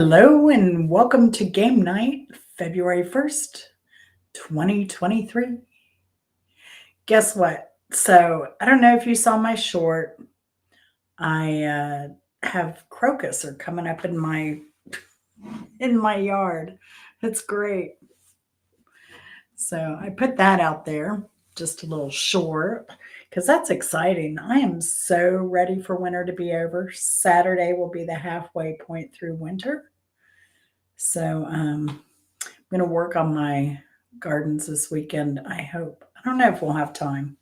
Hello and welcome to game night, February 1st, 2023. Guess what? So, I don't know if you saw my short. I have crocus are coming up in my yard. It's great. So, I put that out there, just a little short cuz that's exciting. I am so ready for winter to be over. Saturday will be the halfway point through winter. So, I'm going to work on my gardens this weekend, I hope. I don't know if we'll have time.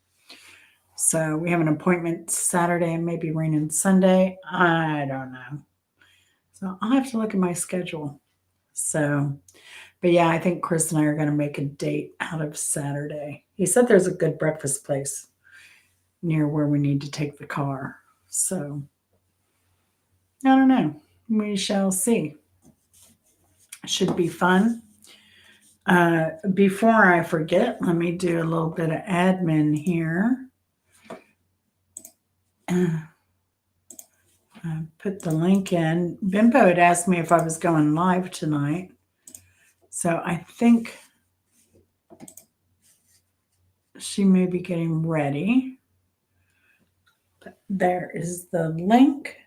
So we have an appointment Saturday and maybe raining Sunday. I don't know. So I'll have to look at my schedule. So, but yeah, I think Chris and I are going to make a date out of Saturday. He said there's a good breakfast place near where we need to take the car. So I don't know. We shall see. Should be fun. Before I forget, let me do a little bit of admin here. Put the link in. Bimbo had asked me if I was going live tonight. So I think she may be getting ready. But there is the link.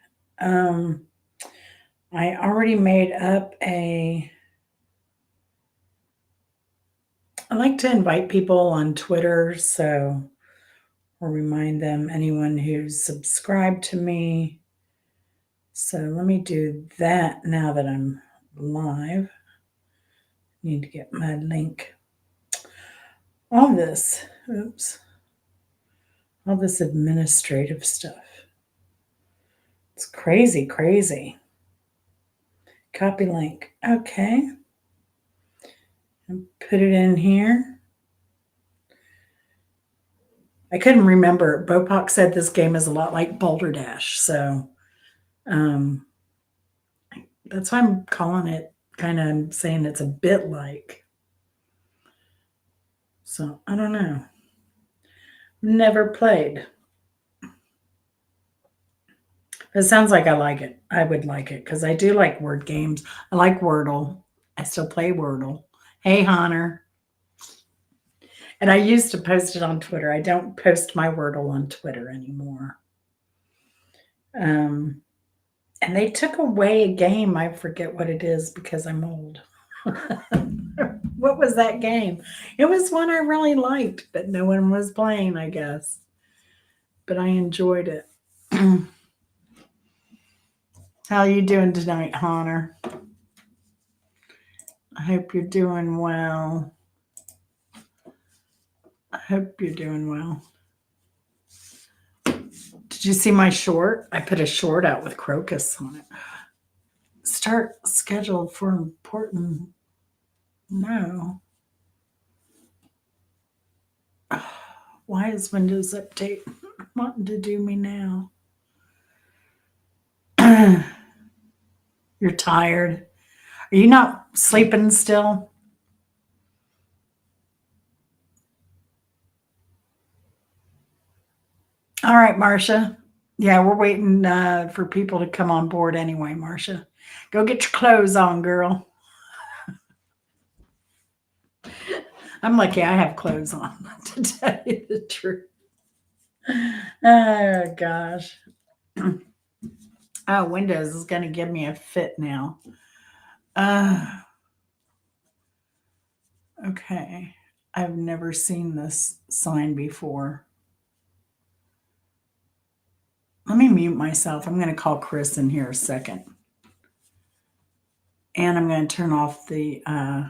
I already made up I like to invite people on Twitter, so I'll remind them, anyone who's subscribed to me. So let me do that now that I'm live. Need to get my link. All this administrative stuff. It's crazy, crazy. Copy link. Okay. And put it in here. I couldn't remember. Bopak said this game is a lot like Boulder Dash. So that's why I'm calling it, kind of saying it's a bit like. So I don't know. Never played. It sounds like I like it. I would like it because I do like word games. I like Wordle. I still play Wordle. Hey, Hunter. And I used to post it on Twitter. I don't post my Wordle on Twitter anymore. And they took away a game. I forget what it is because I'm old. What was that game? It was one I really liked, but no one was playing, I guess. But I enjoyed it. How are you doing tonight, Hunter? I hope you're doing well. I hope you're doing well. Did you see my short? I put a short out with crocus on it. Start scheduled for important. No. Why is Windows Update wanting to do me now? You're tired. Are you not sleeping still? All right, Marcia. Yeah, we're waiting for people to come on board anyway, Marcia. Go get your clothes on, girl. I'm lucky I have clothes on, to tell you the truth. Oh, gosh. Oh, Windows is going to give me a fit now. Okay. I've never seen this sign before. Let me mute myself. I'm going to call Chris in here a second. And I'm going to turn off the. Oh,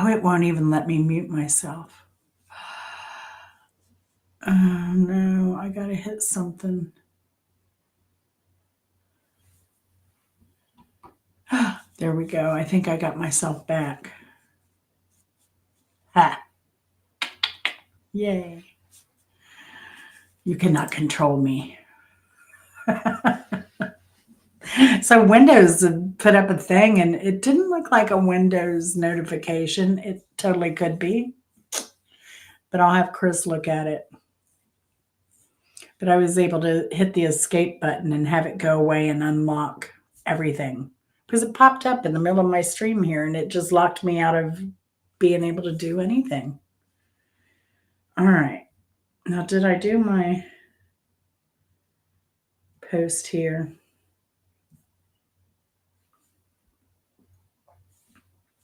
it won't even let me mute myself. Oh, no. I got to hit something. There we go. I think I got myself back. Ha. Yay. You cannot control me. So Windows put up a thing and it didn't look like a Windows notification. It totally could be. But I'll have Chris look at it. But I was able to hit the escape button and have it go away and unlock everything because it popped up in the middle of my stream here and it just locked me out of being able to do anything. All right. Now, did I do my post here?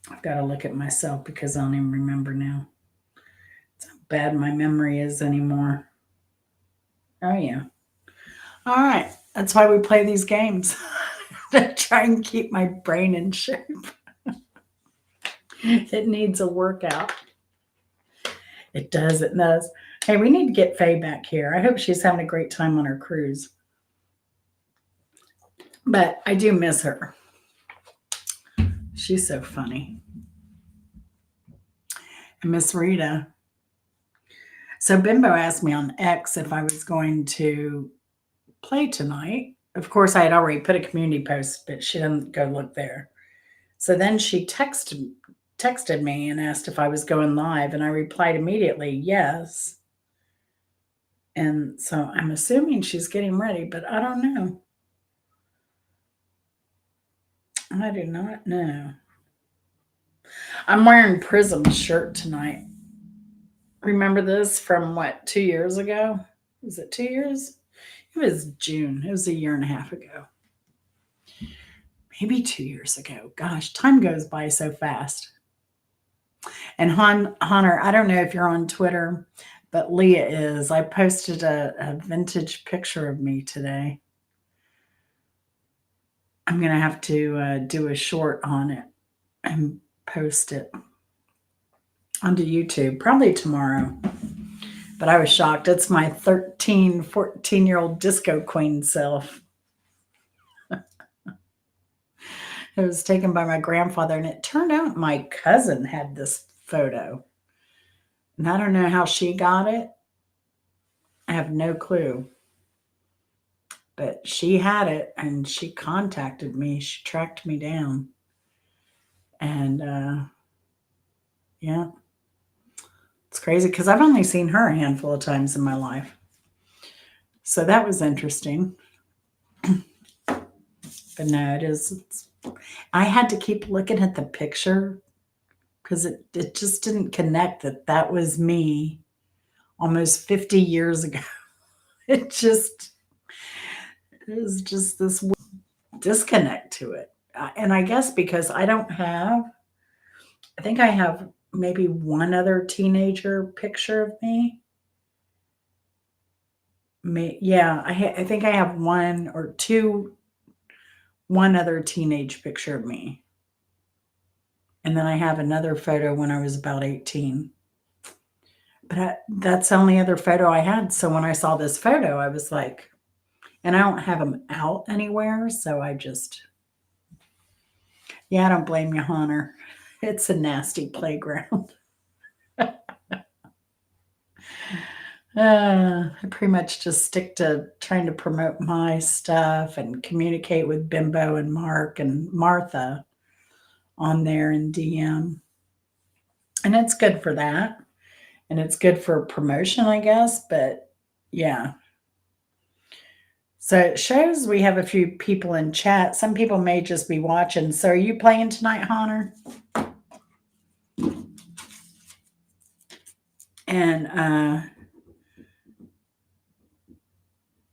I've got to look at myself because I don't even remember now. It's how bad my memory is anymore. Oh, yeah. All right. That's why we play these games. To try and keep my brain in shape. It needs a workout. It does. It does. Hey, we need to get Faye back here. I hope she's having a great time on her cruise. But I do miss her. She's so funny. And Miss Rita. So Bimbo asked me on X if I was going to play tonight. Of course, I had already put a community post, but she didn't go look there. So then she texted me and asked if I was going live, and I replied immediately, yes. And so I'm assuming she's getting ready, but I don't know. I do not know. I'm wearing Prism's shirt tonight. Remember this from what, 2 years ago? Was it 2 years? It was June. It was a year and a half ago. Maybe 2 years ago. Gosh, time goes by so fast. And Hunter, I don't know if you're on Twitter, but Leah is. I posted a vintage picture of me today. I'm going to have to do a short on it and post it onto YouTube, probably tomorrow. But I was shocked. It's my 13, 14-year-old disco queen self. It was taken by my grandfather, and it turned out my cousin had this photo. And I don't know how she got it. I have no clue. But she had it, and she contacted me. She tracked me down. And, yeah. It's crazy because I've only seen her a handful of times in my life. So that was interesting. But no, it is. I had to keep looking at the picture because it just didn't connect that was me almost 50 years ago. It was just this disconnect to it. And I guess because I think I have maybe one other teenager picture of me. Yeah, I think I have one other teenage picture of me. And then I have another photo when I was about 18. But that's the only other photo I had. So when I saw this photo, I was like, and I don't have them out anywhere. So I don't blame you, Hunter. It's a nasty playground. I pretty much just stick to trying to promote my stuff and communicate with Bimbo and Mark and Martha on there in DM. And it's good for that. And it's good for promotion, I guess. But yeah. So it shows we have a few people in chat. Some people may just be watching. So are you playing tonight, Hunter? And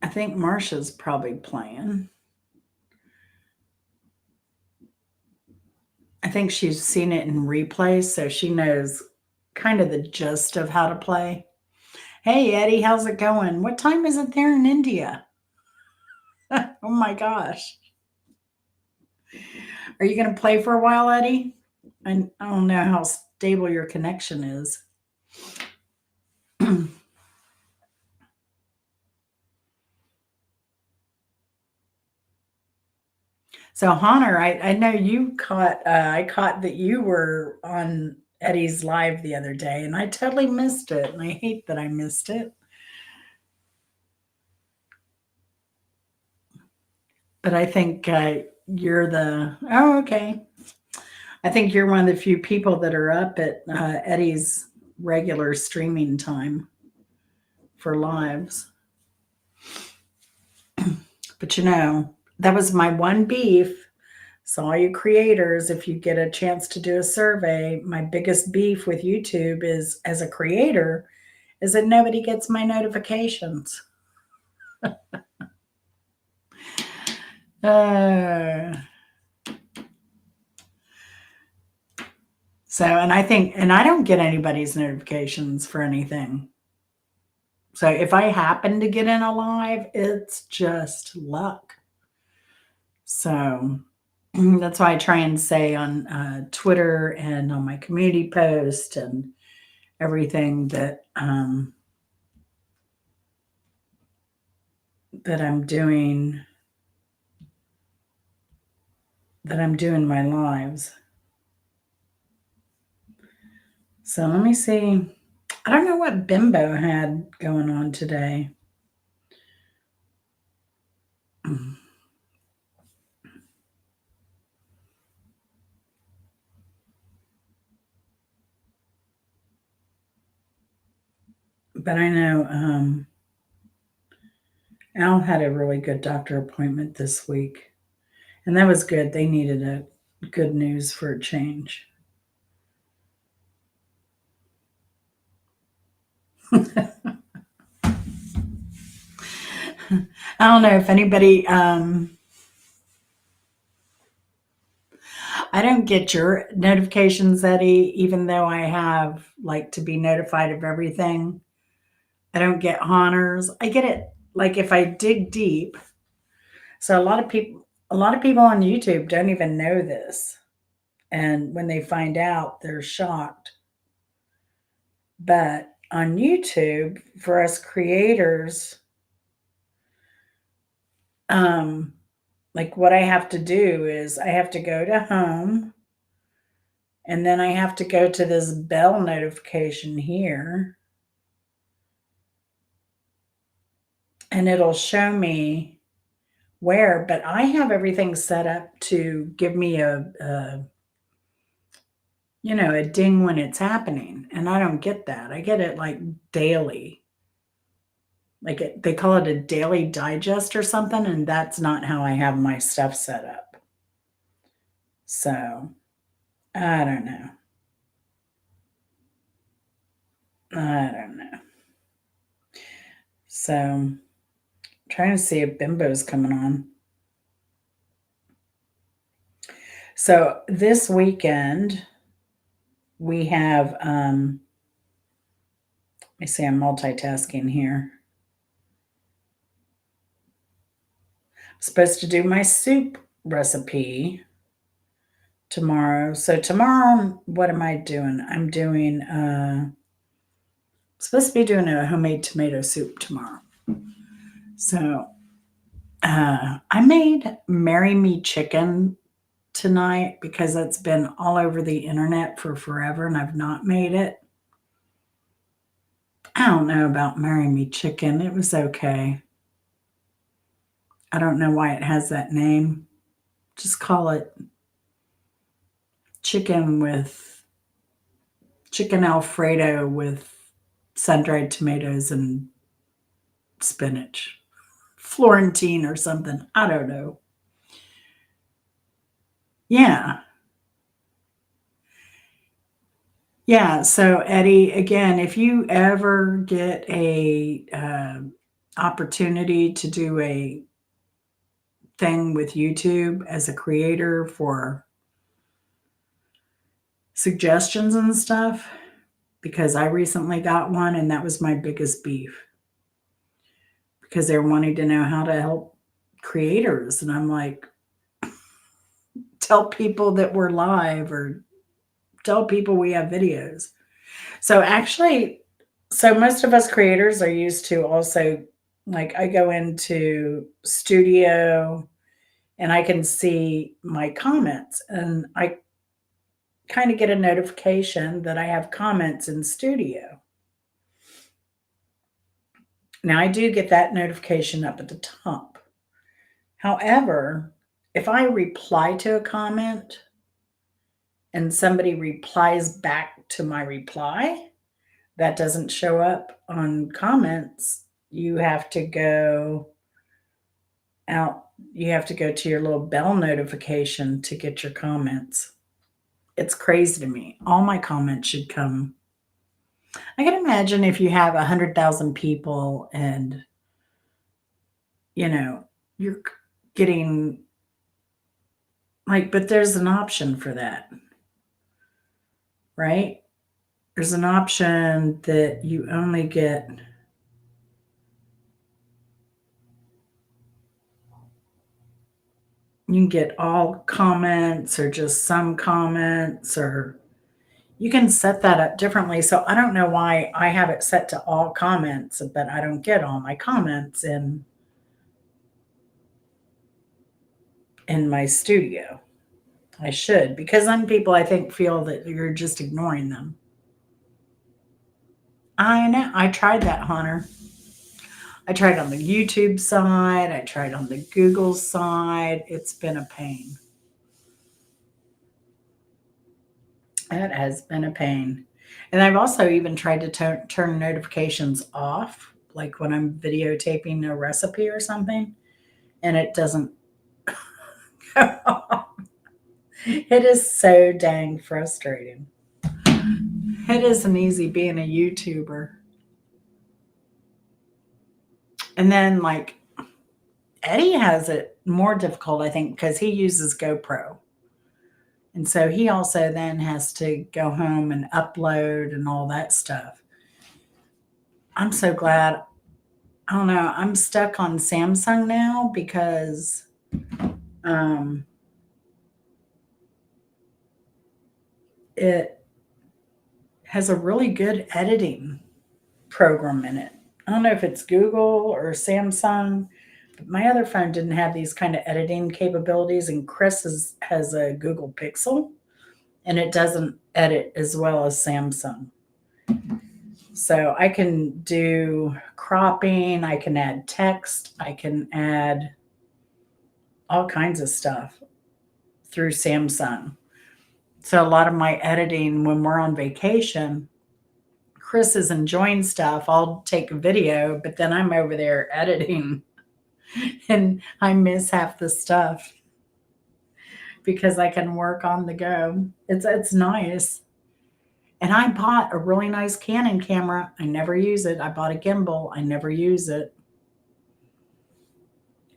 I think Marsha's probably playing. I think she's seen it in replay, so she knows kind of the gist of how to play. Hey, Eddie, how's it going? What time is it there in India? Oh my gosh. Are you going to play for a while, Eddie? I don't know how stable your connection is. So Hunter, I know you caught. I caught that you were on Eddie's live the other day, and I totally missed it, and I hate that I missed it. But I think you're okay. I think you're one of the few people that are up at Eddie's regular streaming time for lives. But that was my one beef. So, all you creators, if you get a chance to do a survey, my biggest beef with YouTube is as a creator is that nobody gets my notifications. Uh, so, and I think, and I don't get anybody's notifications for anything. So, if I happen to get in a live, it's just luck. So, that's why I try and say on Twitter and on my community post and everything that I'm doing my lives. So let me see. I don't know what Bimbo had going on today. But I know Al had a really good doctor appointment this week. And that was good. They needed a good news for a change. I don't know if anybody I don't get your notifications, Eddie, even though I have like to be notified of everything. I don't get honors. I get it like if I dig deep. So a lot of people on YouTube don't even know this. And when they find out, they're shocked. But on YouTube, for us creators, um, like what I have to do is I have to go to home and then I have to go to this bell notification here and it'll show me where, but I have everything set up to give me a ding when it's happening. And I don't get that. I get it like daily. Like they call it a daily digest or something. And that's not how I have my stuff set up. So I don't know. I don't know. So trying to see if Bimbo's coming on. So this weekend we have let me see, I'm multitasking here. I'm supposed to do my soup recipe tomorrow. So tomorrow, what am I doing? I'm doing supposed to be doing a homemade tomato soup tomorrow. So I made Marry Me Chicken tonight because it's been all over the internet for forever and I've not made it. I don't know about Marry Me Chicken. It was okay. I don't know why it has that name. Just call it chicken Alfredo with sun-dried tomatoes and spinach. Florentine or something. I don't know. Yeah. Yeah. So Eddie, again, if you ever get a opportunity to do a thing with YouTube as a creator for suggestions and stuff, because I recently got one and that was my biggest beef because they're wanting to know how to help creators. And I'm like, tell people that we're live or tell people we have videos. So actually, so most of us creators are used to also, like I go into studio and I can see my comments and I kind of get a notification that I have comments in studio. Now I do get that notification up at the top. However, if I reply to a comment and somebody replies back to my reply, that doesn't show up on comments. You have to go out You have to go to your little bell notification to get your comments. It's crazy to me. All my comments should come. I can imagine if you have 100,000 people and, you know, you're getting like, but there's an option for that, right? There's an option that you only get, you can get all comments or just some comments, or you can set that up differently. So I don't know why I have it set to all comments, but I don't get all my comments in my studio. I should, because some people I think feel that you're just ignoring them. I know. I tried that, Hunter. I tried on the YouTube side. I tried on the Google side. It's been a pain. It has been a pain. And I've also even tried to turn notifications off, like when I'm videotaping a recipe or something, and it doesn't go off. It is so dang frustrating. It isn't easy being a YouTuber. And then, like, Eddie has it more difficult, I think, because he uses GoPro. And so he also then has to go home and upload and all that stuff. I'm so glad. I don't know. I'm stuck on Samsung now because um, it has a really good editing program in it. I don't know if it's Google or Samsung, but my other phone didn't have these kind of editing capabilities. And has a Google Pixel, and it doesn't edit as well as Samsung. So I can do cropping, I can add text, I can add all kinds of stuff through Samsung. So a lot of my editing when we're on vacation, Chris is enjoying stuff. I'll take a video, but then I'm over there editing and I miss half the stuff because I can work on the go. It's nice. And I bought a really nice Canon camera. I never use it. I bought a gimbal. I never use it.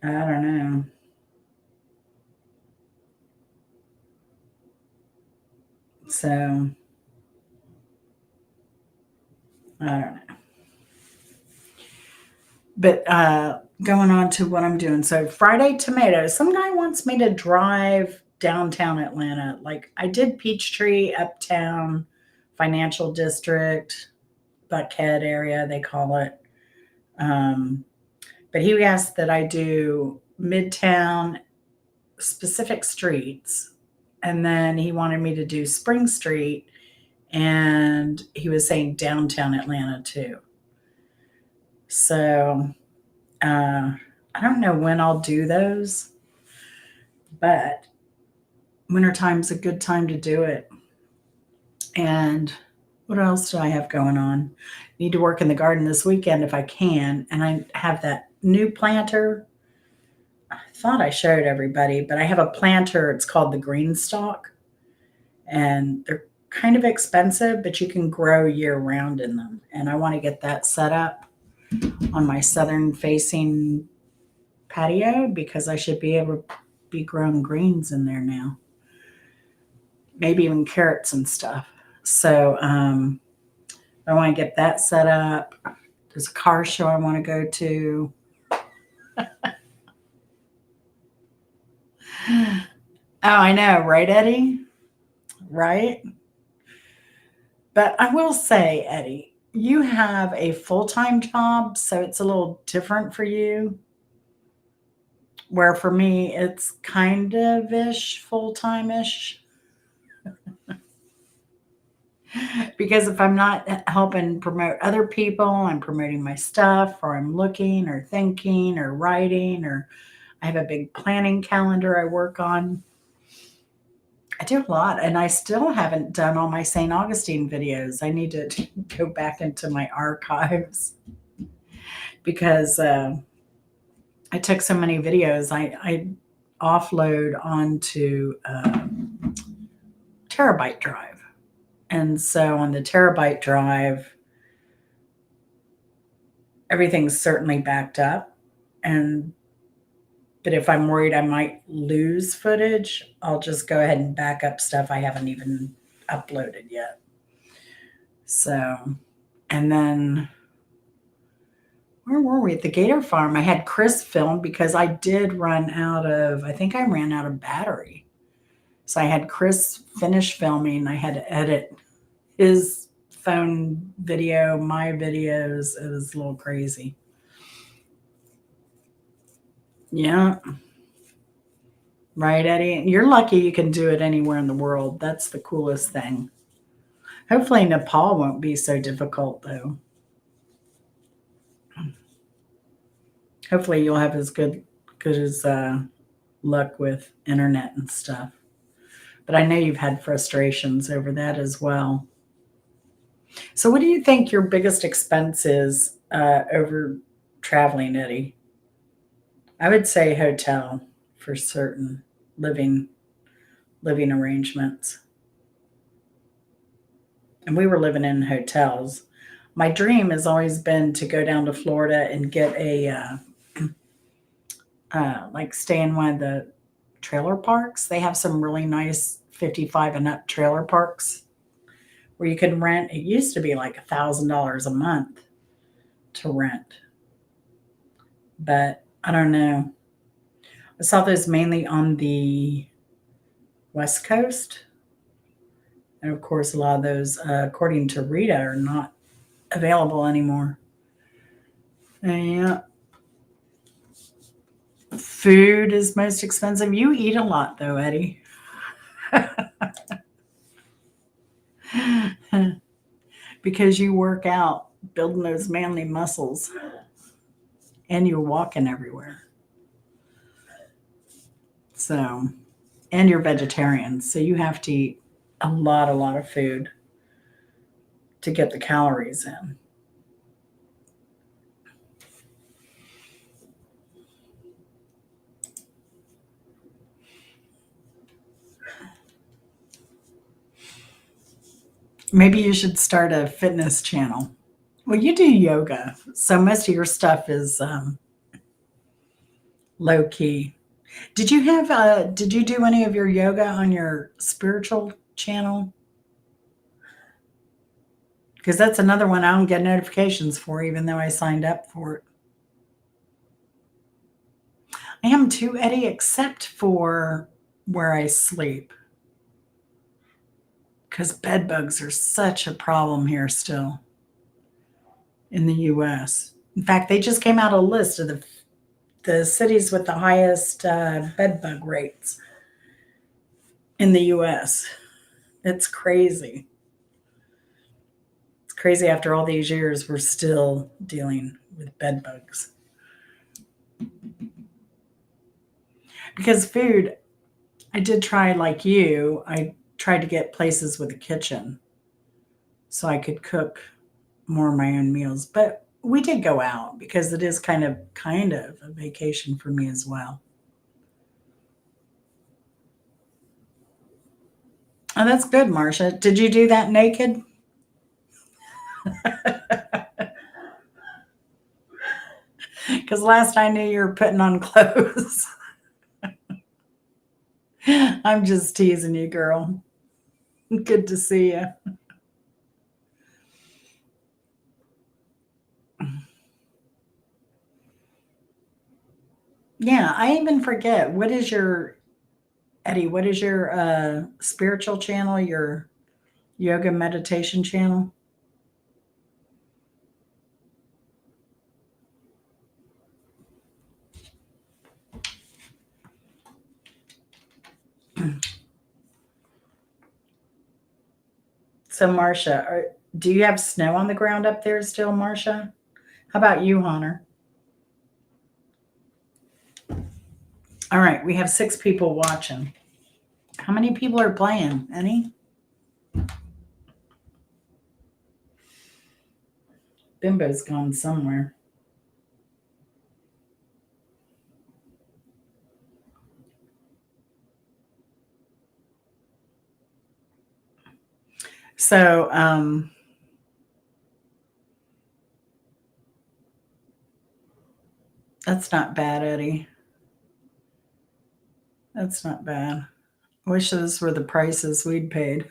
I don't know. So I don't know. But going on to what I'm doing. So Friday tomatoes. Some guy wants me to drive downtown Atlanta. Like I did Peachtree, Uptown, Financial District, Buckhead area, they call it. Um, but he asked that I do Midtown specific streets. And then he wanted me to do Spring Street. And he was saying downtown Atlanta too. So I don't know when I'll do those, but wintertime's a good time to do it. And what else do I have going on? Need to work in the garden this weekend if I can. And I have that new planter. I thought I showed everybody, but I have a planter. It's called the Greenstock. And they're kind of expensive, but you can grow year round in them. And I want to get that set up on my southern facing patio because I should be able to be growing greens in there now. Maybe even carrots and stuff. So I want to get that set up. There's a car show I want to go to. Oh, I know, right, Eddie? Right? But I will say, Eddie, you have a full time job, so it's a little different for you. Where for me, it's kind of ish, full time ish. Because if I'm not helping promote other people, I'm promoting my stuff, or I'm looking, or thinking, or writing, or I have a big planning calendar I work on. I do a lot, and I still haven't done all my St. Augustine videos. I need to go back into my archives because I took so many videos. I offload onto terabyte drive. And so on the terabyte drive, everything's certainly backed up. And but if I'm worried I might lose footage, I'll just go ahead and back up stuff I haven't even uploaded yet. So, and then where were we? At the Gator Farm. I had Chris film because I did run out of, I think I ran out of battery. So I had Chris finish filming. I had to edit his phone video, my videos. It was a little crazy. Yeah. Right, Eddie? You're lucky you can do it anywhere in the world. That's the coolest thing. Hopefully Nepal won't be so difficult though. Hopefully you'll have as good as luck with internet and stuff. But I know you've had frustrations over that as well. So what do you think your biggest expense is over traveling, Eddie? I would say hotel for certain living arrangements. And we were living in hotels. My dream has always been to go down to Florida and get a like stay in one of the trailer parks. They have some really nice 55 and up trailer parks where you can rent. It used to be like $1,000 a month to rent, but I don't know. I saw those mainly on the West Coast. And of course, a lot of those, according to Rita, are not available anymore. Yeah. Food is most expensive. You eat a lot, though, Eddie. Because you work out building those manly muscles and you're walking everywhere. So, and you're vegetarian. So you have to eat a lot of food to get the calories in. Maybe you should start a fitness channel. Well, you do yoga, so most of your stuff is low key. Did you have? Did you do any of your yoga on your spiritual channel? Because that's another one I don't get notifications for, even though I signed up for it. I am too, Eddie, except for where I sleep. Because bed bugs are such a problem here still in the US. In fact, they just came out a list of the cities with the highest bed bug rates in the US. It's crazy. It's crazy after all these years, we're still dealing with bed bugs. Because food, I did try like you, I tried to get places with a kitchen so I could cook more of my own meals. But we did go out because it is kind of a vacation for me as well. Oh, that's good, Marcia. Did you do that naked? Because last I knew you were putting on clothes. I'm just teasing you, girl. Good to see you. Yeah, I even forget. What is your, Eddie, what is your spiritual channel, your yoga meditation channel? So, Marcia, do you have snow on the ground up there still, Marcia? How about you, Hunter? All right, we have 6 people watching. How many people are playing? Any? Bimbo's gone somewhere. So, that's not bad, Eddie. That's not bad. I wish those were the prices we'd paid.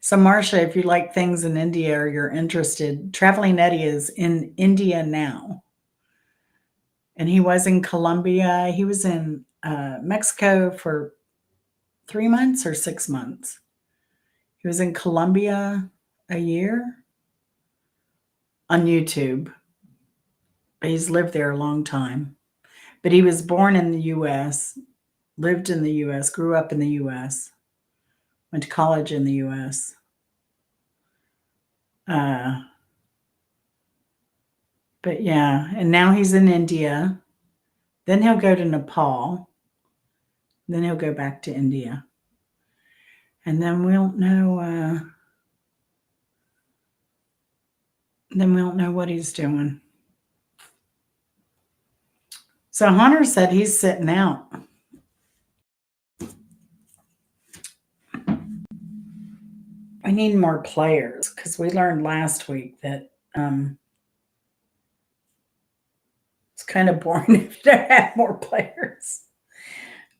So, Marcia, if you like things in India or you're interested, Traveling Eddie is in India now. And he was in Colombia. He was in Mexico for 3 months or 6 months. He was in Colombia a year on YouTube. He's lived there a long time. But he was born in the US, lived in the US, grew up in the US, went to college in the US. But yeah, and now he's in India. Then he'll go to Nepal. Then he'll go back to India. And then we don't know. Then we don't know what he's doing. So Hunter said he's sitting out. I need more players because we learned last week that it's kind of boring if you don't have more players.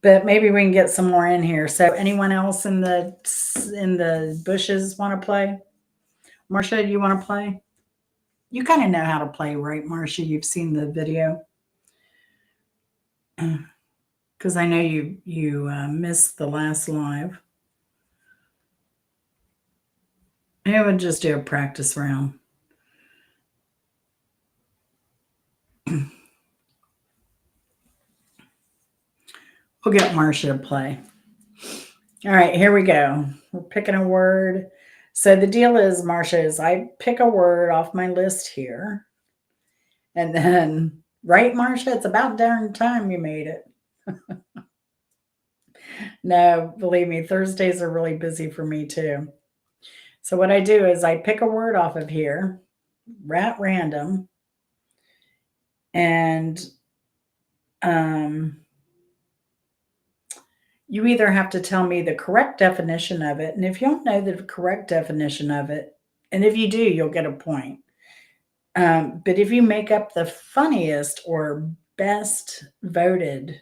But maybe we can get some more in here. So anyone else in the bushes want to play? Marcia, do you want to play? You kind of know how to play, right, Marcia? You've seen the video. Because I know you missed the last live. I would just do a practice round. We'll get Marcia to play. All right, here we go. We're picking a word. So the deal is, Marcia, is I pick a word off my list here. And then, right, Marcia? It's about darn time you made it. No, believe me, Thursdays are really busy for me too. So what I do is I pick a word off of here, at random, and you either have to tell me the correct definition of it, and if you don't know the correct definition of it, and if you do, you'll get a point. But if you make up the funniest or best voted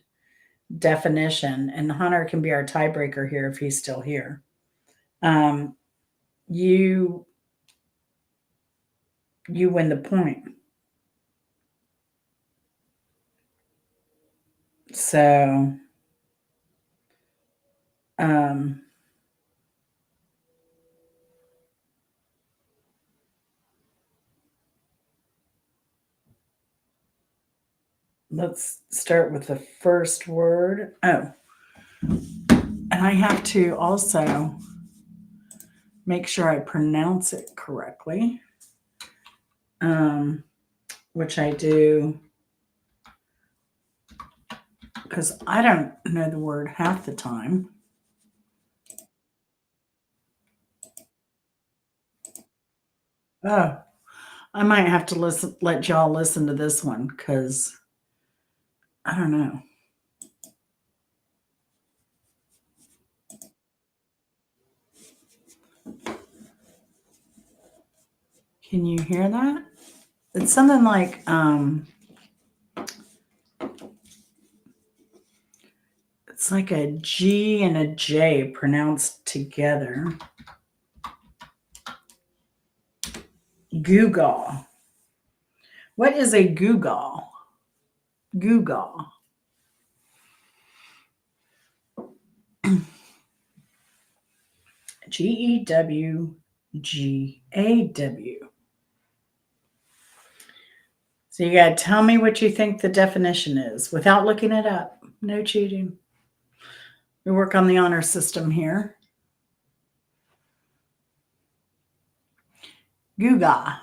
definition, and Hunter can be our tiebreaker here if he's still here, you win the point. So, let's start with the first word. Oh, and I have to also make sure I pronounce it correctly, which I do because I don't know the word half the time. Oh, I might have to let y'all listen to this one because I don't know. Can you hear that? It's something like it's like a G and a J pronounced together. Google. What is a Google? Google. Gewgaw. So you got to tell me what you think the definition is without looking it up. No cheating. We work on the honor system here. Googa.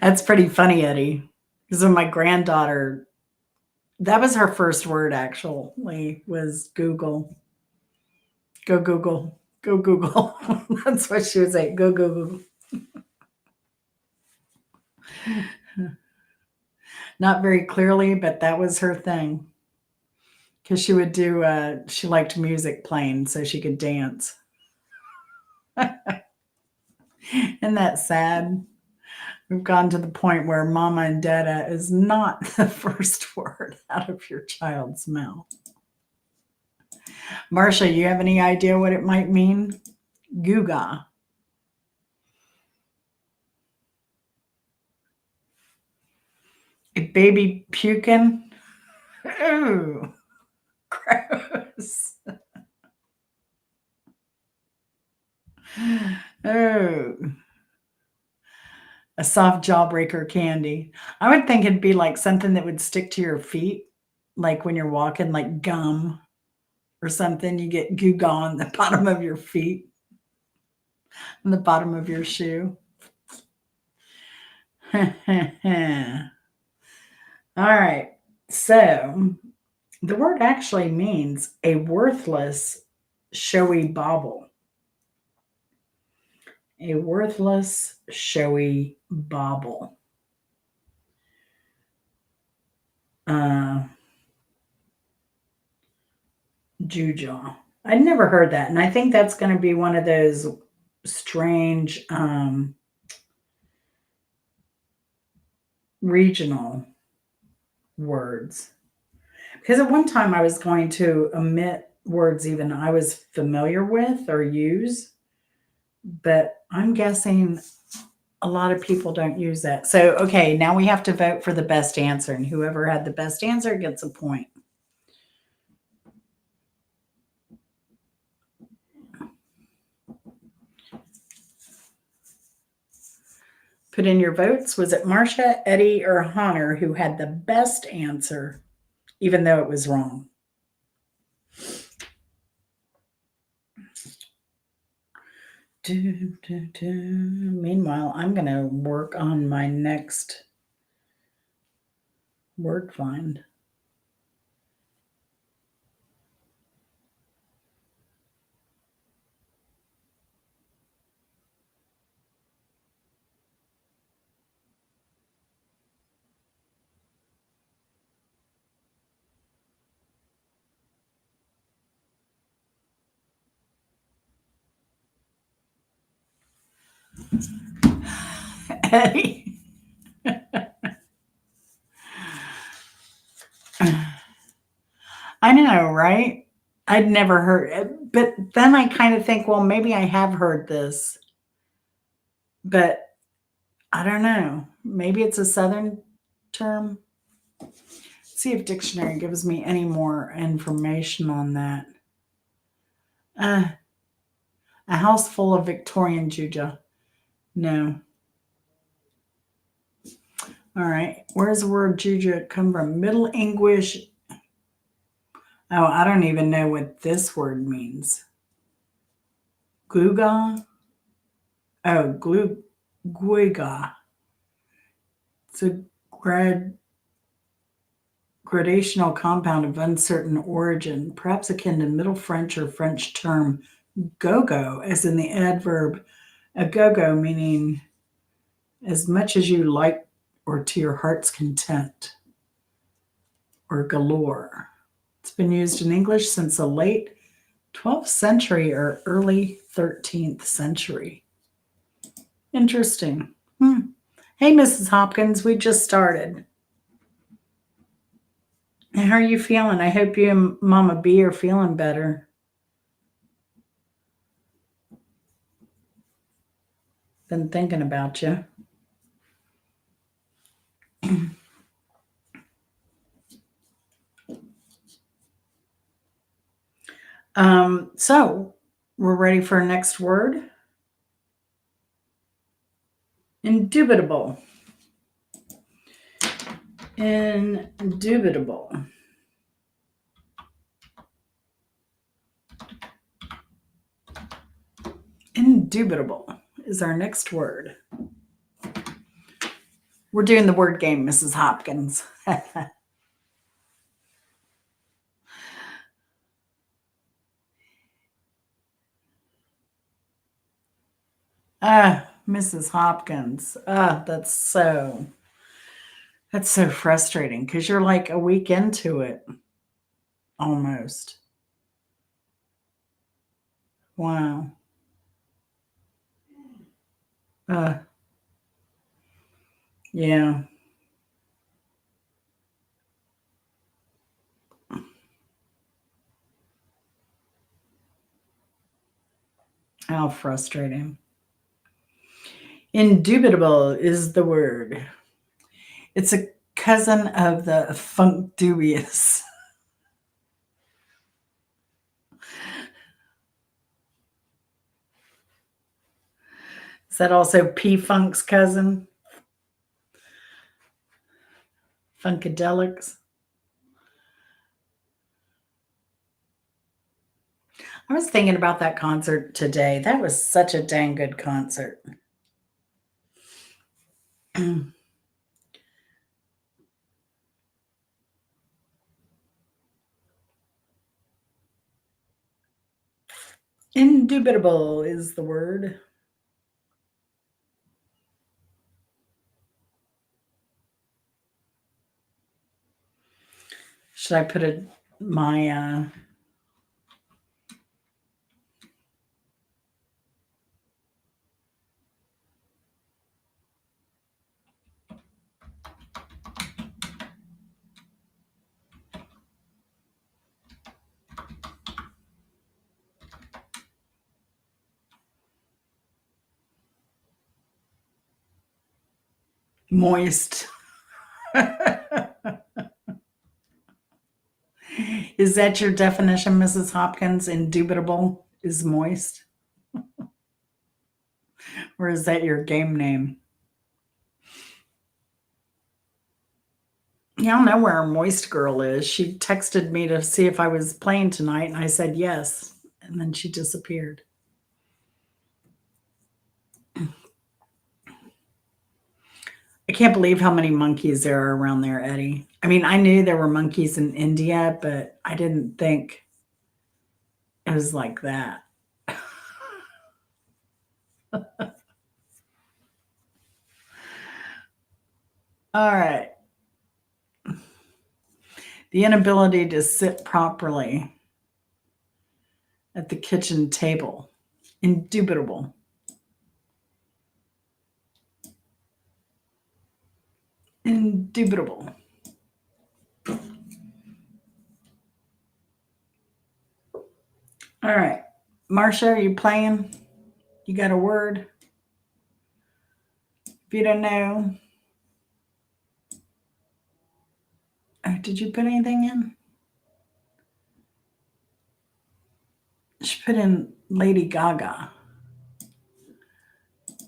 That's pretty funny, Eddie. Because when my granddaughter That was her first word, actually, was Google. Go Google. Go Google. That's what she would say. Go Google. Not very clearly, but that was her thing. Because she would do, she liked music playing so she could dance. Isn't that sad? We've gone to the point where mama and dada is not the first word out of your child's mouth. Marcia, you have any idea what it might mean? Guga. A baby puking? Ooh, gross. Oh, a soft jawbreaker candy. I would think it'd be like something that would stick to your feet, like when you're walking, like gum or something. You get goo gone on the bottom of your feet, on the bottom of your shoe. All right. So the word actually means a worthless, showy bauble. A worthless, showy bauble. Uh, Jujaw. I'd never heard that. And I think that's going to be one of those strange regional words. Because at one time I was going to omit words even I was familiar with or use, but I'm guessing a lot of people don't use that. So, okay, now we have to vote for the best answer, and whoever had the best answer gets a point. Put in your votes. Was it Marcia, Eddie, or Hunter who had the best answer, even though it was wrong? Meanwhile, I'm going to work on my next word find. Eddie. I know, right? I'd never heard it, but then I kind of think, well, maybe I have heard this, but I don't know. Maybe it's a Southern term. Let's see if dictionary gives me any more information on that. Uh, a house full of Victorian Juja. No. All right. Where's the word Juja come from? Middle English. Oh, I don't even know what this word means. Gluga? Oh, guiga. It's a gradational compound of uncertain origin, perhaps akin to Middle French or French term go-go, as in the adverb agogo, meaning as much as you like or to your heart's content, or galore. It's been used in English since the late 12th century or early 13th century. Interesting. Hey, Mrs. Hopkins, we just started. How are you feeling? I hope you and Mama B are feeling better. Been thinking about you. So we're ready for our next word. Indubitable. Indubitable. Indubitable is our next word. We're doing the word game, Mrs. Hopkins. Mrs. Hopkins. That's so frustrating because you're like a week into it almost. Wow. Uh, yeah. How frustrating. Indubitable is the word. It's a cousin of the funk dubious. Is that also P Funk's cousin? Funkadelics. I was thinking about that concert today. That was such a dang good concert. Indubitable is the word. Should I put my moist? Is that your definition, Mrs. Hopkins? Indubitable is moist? Or is that your game name? Y'all know where our moist girl is. She texted me to see if I was playing tonight, and I said yes. And then she disappeared. I can't believe how many monkeys there are around there, Eddie. I mean, I knew there were monkeys in India, but I didn't think it was like that. All right. The inability to sit properly at the kitchen table. Indubitable. Indubitable. All right. Marcia, are you playing? You got a word? If you don't know, did you put anything in? She put in Lady Gaga,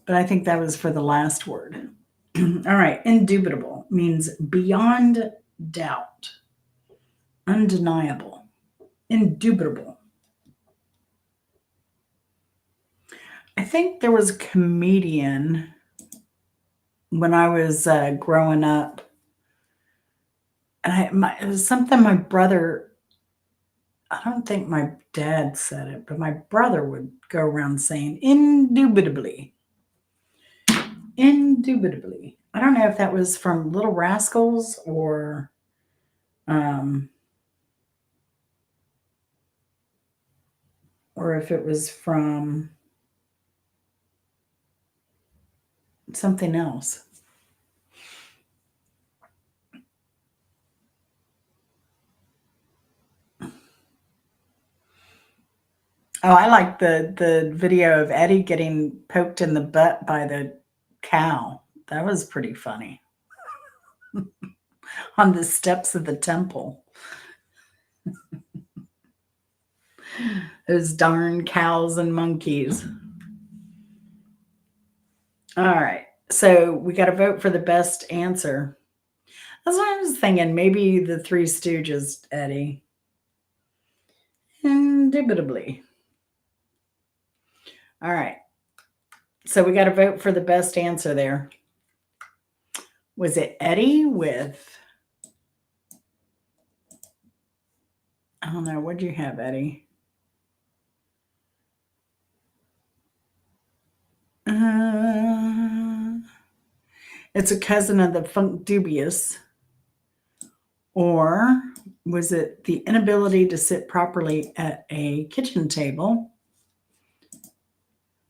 but I think that was for the last word. All right. Indubitable means beyond doubt, undeniable, indubitable. I think there was a comedian when I was growing up, and it was something my brother. I don't think my dad said it, but my brother would go around saying indubitably, indubitably. I don't know if that was from Little Rascals um, or if it was from something else. Oh, I like the video of Eddie getting poked in the butt by the cow. That was pretty funny. On the steps of the temple. Those darn cows and monkeys. All right. So we got to vote for the best answer. That's what I was thinking. Maybe the Three Stooges, Eddie. Indubitably. All right. So we got to vote for the best answer there. Was it Eddie with, I don't know, what'd you have, Eddie? It's a cousin of the funk dubious. Or was it the inability to sit properly at a kitchen table?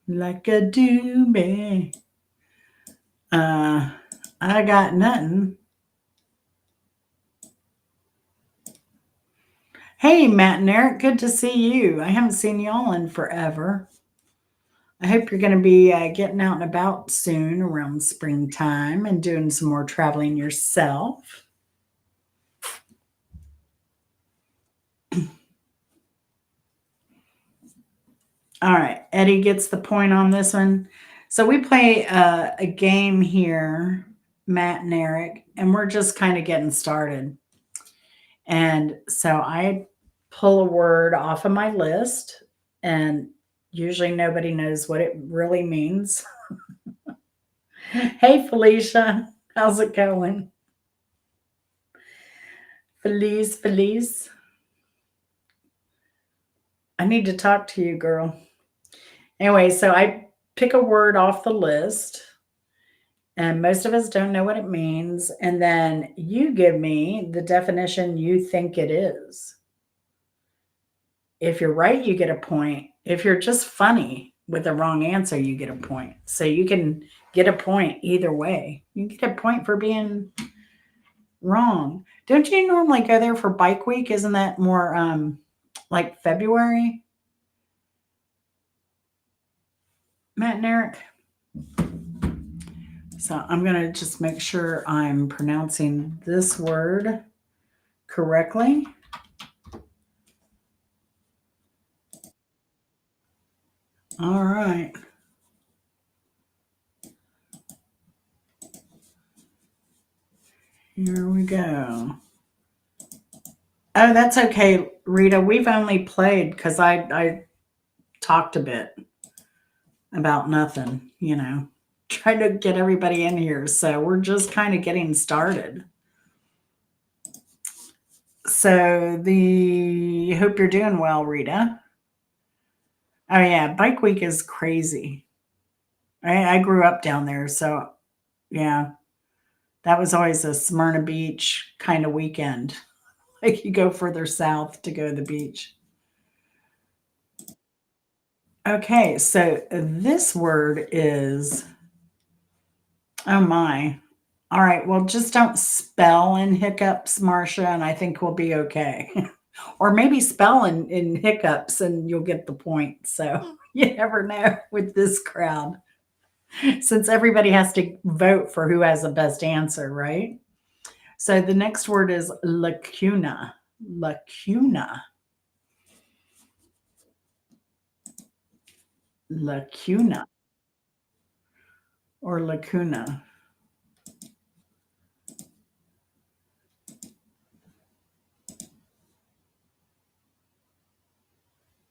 Like a doobie. I got nothing. Hey, Matt and Eric, good to see you. I haven't seen y'all in forever. I hope you're going to be getting out and about soon around springtime and doing some more traveling yourself. All right, Eddie gets the point on this one. So we play a game here, Matt and Eric, and we're just kind of getting started. And so I pull a word off of my list, and usually nobody knows what it really means. Hey, Felicia, how's it going? Felice, Felice. I need to talk to you, girl. Anyway, so I pick a word off the list, and most of us don't know what it means. And then you give me the definition you think it is. If you're right, you get a point. If you're just funny with the wrong answer, you get a point. So you can get a point either way. You get a point for being wrong. Don't you normally go there for bike week? Isn't that more like February? Matt and Eric? So I'm going to just make sure I'm pronouncing this word correctly. All right. Here we go. Oh, that's okay, Rita. We've only played because I talked a bit about nothing, trying to get everybody in here. So we're just kind of getting started. So the hope you're doing well, Rita. Oh yeah, bike week is crazy. I grew up down there, so yeah, that was always a Smyrna Beach kind of weekend. Like you go further south to go to the beach. Okay, so this word is, oh my. All right, well, just don't spell in hiccups, Marcia, and I think we'll be okay. Or maybe spell in hiccups and you'll get the point. So you never know with this crowd, since everybody has to vote for who has the best answer, right? So the next word is lacuna. Lacuna. Lacuna or lacuna.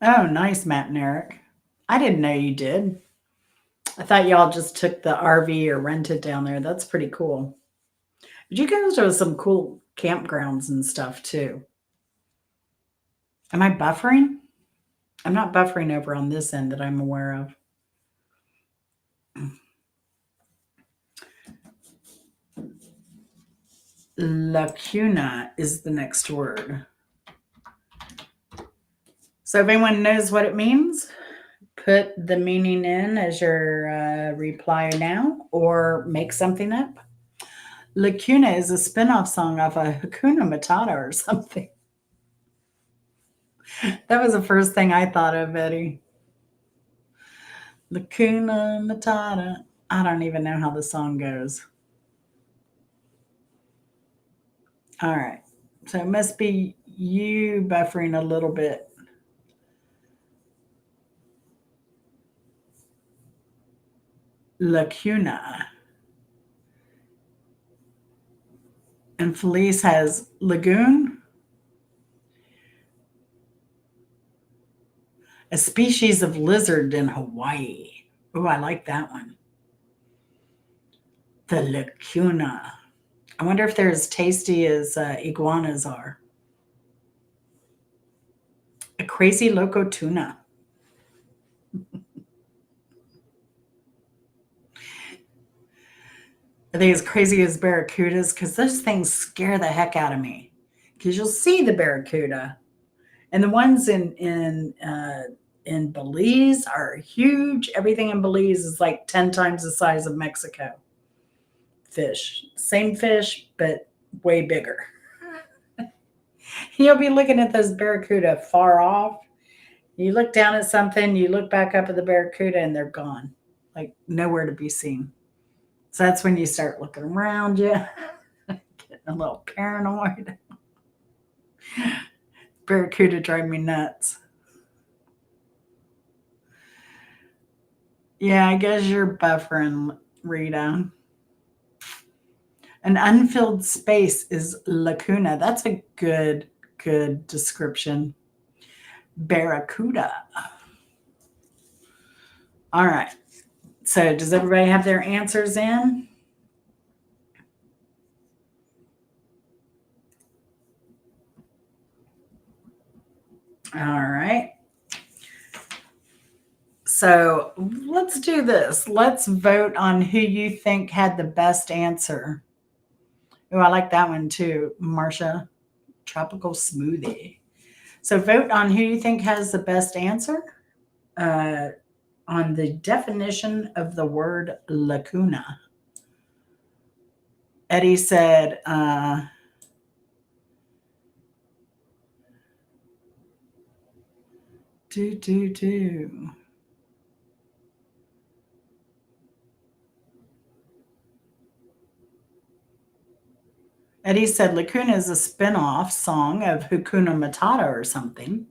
Oh, nice, Matt and Eric. I didn't know you did. I thought y'all just took the RV or rented down there. That's pretty cool. But you guys to some cool campgrounds and stuff too. Am I buffering? I'm not buffering over on this end that I'm aware of. Lacuna is the next word. So if anyone knows what it means, put the meaning in as your reply now or make something up. Lacuna is a spin-off song of a Hakuna Matata or something. That was the first thing I thought of, Eddie. Lacuna Matata. I don't even know how the song goes. All right. So it must be you buffering a little bit. Lacuna. And Felice has lagoon, a species of lizard in Hawaii. Oh, I like that one. The lacuna. I wonder if they're as tasty as iguanas are. A crazy loco tuna. Are they as crazy as barracudas? Because those things scare the heck out of me. Because you'll see the barracuda, and the ones in Belize are huge. Everything in Belize is like 10 times the size of Mexico. Same fish, but way bigger. You'll be looking at those barracuda far off. You look down at something, you look back up at the barracuda, and they're gone, like nowhere to be seen. So that's when you start looking around you, getting a little paranoid. Barracuda drive me nuts. Yeah, I guess you're buffering, Rita. An unfilled space is lacuna. That's a good description. Barracuda. All right. So does everybody have their answers in? All right. So let's do this. Let's vote on who you think had the best answer. Oh, I like that one too, Marcia. Tropical smoothie. So vote on who you think has the best answer on the definition of the word lacuna. Eddie said, do. Eddie said Lacuna is a spin-off song of Hakuna Matata or something.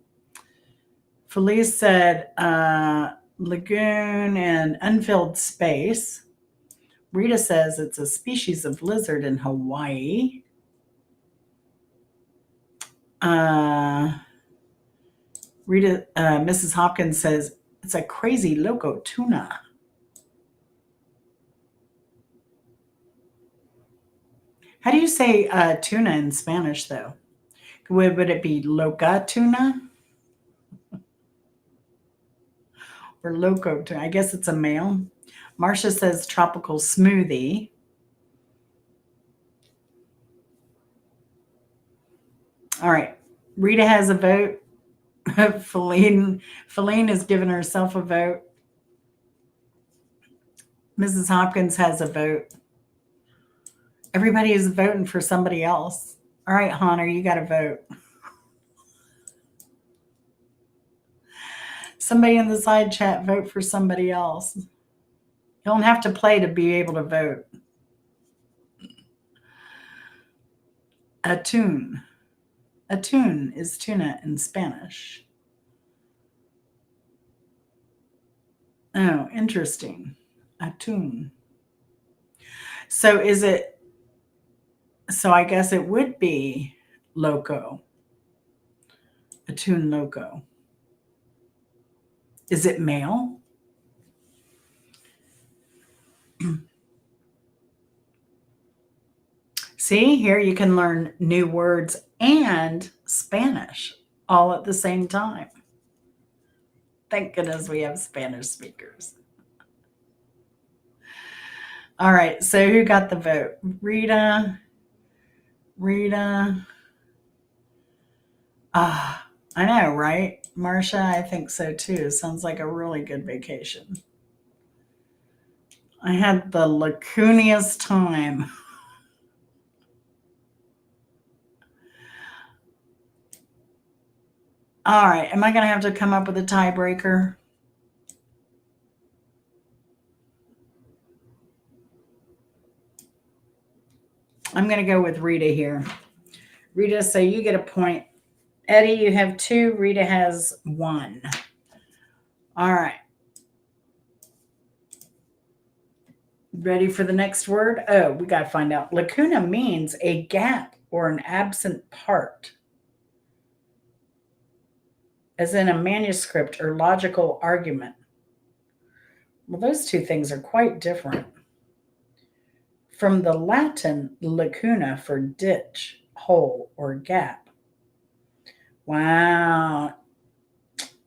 Felice said lagoon and unfilled space. Rita says it's a species of lizard in Hawaii. Mrs. Hopkins says it's a crazy loco tuna. How do you say tuna in Spanish, though? Would it be loca tuna? Or loco tuna? I guess it's a male. Marcia says tropical smoothie. All right. Rita has a vote. Feline has given herself a vote. Mrs. Hopkins has a vote. Everybody is voting for somebody else. All right, Hunter, you got to vote. Somebody in the side chat vote for somebody else. You don't have to play to be able to vote. Atún. Atún is tuna in Spanish. Oh, interesting. Atún. So is it, so I guess it would be loco. Atún loco. Is it male? See, here you can learn new words and Spanish all at the same time. Thank goodness we have Spanish speakers. All right, so who got the vote? Rita. Ah, I know, right? Marcia, I think so too. Sounds like a really good vacation. I had the lacuniest time. All right, am I going to have to come up with a tiebreaker? I'm going to go with Rita here. Rita, so you get a point. Eddie, you have 2. Rita has 1. All right. Ready for the next word? Oh, we got to find out. Lacuna means a gap or an absent part, as in a manuscript or logical argument. Well, those two things are quite different. From the Latin lacuna for ditch, hole, or gap. Wow.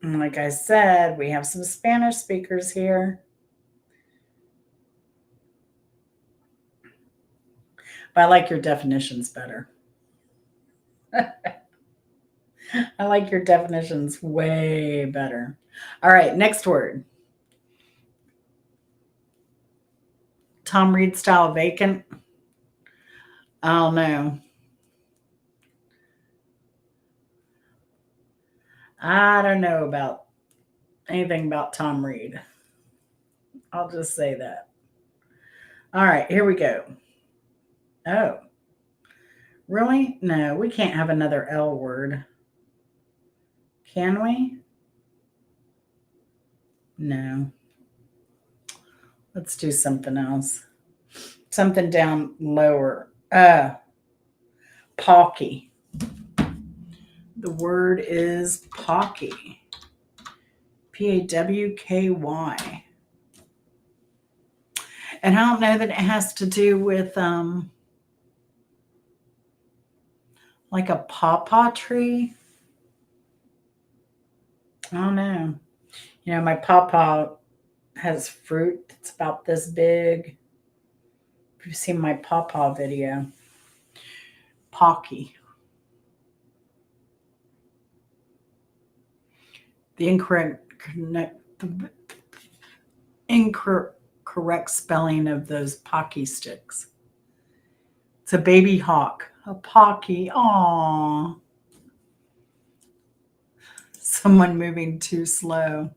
Like I said, we have some Spanish speakers here. But I like your definitions better. I like your definitions way better. All right, next word. Tom Reed style vacant. I don't know. I don't know about anything about Tom Reed. I'll just say that. All right, here we go. Oh, really? No, we can't have another L word. Can we? No. Let's do something else. Something down lower. Pawky. The word is pawky. Pawky. And I don't know that it has to do with like a pawpaw tree. I don't know. My pawpaw has fruit that's about this big. If you've seen my pawpaw video, pawky. The incorrect spelling of those pocky sticks. It's a baby hawk. A pocky. Aww. Someone moving too slow.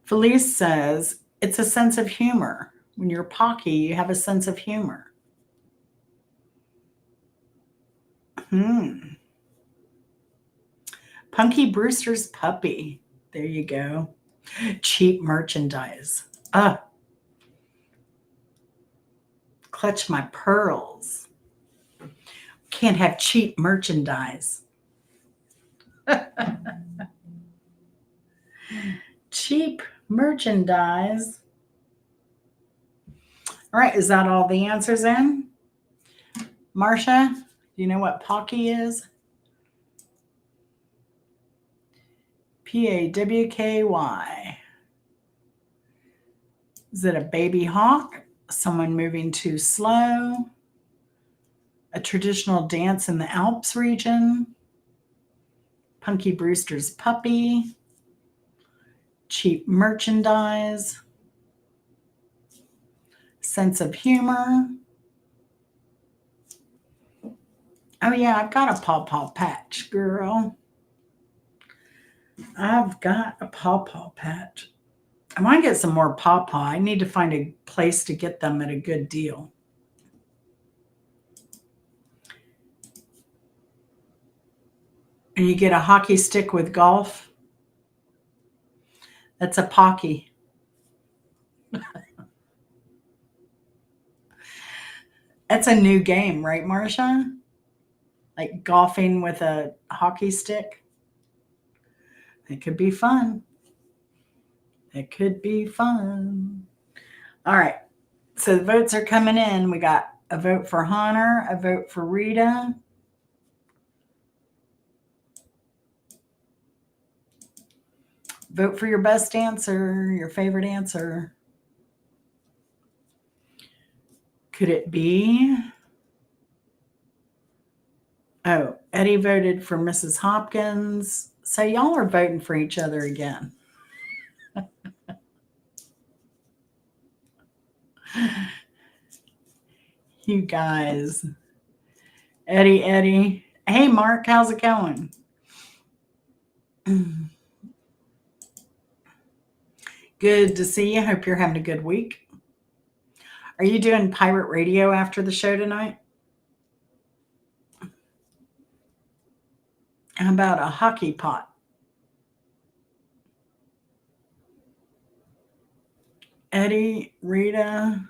Felice says it's a sense of humor. When you're pocky, you have a sense of humor. Punky Brewster's puppy. There you go. Cheap merchandise. Clutch my pearls. Can't have cheap merchandise. Cheap merchandise. All right, is that all the answers in? Marcia, do you know what Pawky is? Pawky. Is it a baby hawk? Someone moving too slow? A traditional dance in the Alps region? Punky Brewster's puppy? Cheap merchandise? Sense of humor? Oh yeah, I've got a pawpaw patch, girl. I've got a pawpaw patch. I want to get some more pawpaw. I need to find a place to get them at a good deal. And you get a hockey stick with golf. That's a pocky. That's a new game, right, Marcia? Like golfing with a hockey stick. It could be fun. It could be fun. All right. So the votes are coming in. We got a vote for Hunter, a vote for Rita. Vote for your best answer, your favorite answer. Could it be? Oh, Eddie voted for Mrs. Hopkins. So y'all are voting for each other again. You guys. Eddie. Hey, Mark, how's it going? Good to see you. Hope you're having a good week. Are you doing pirate radio after the show tonight? How about a hockey pot? Eddie, Rita.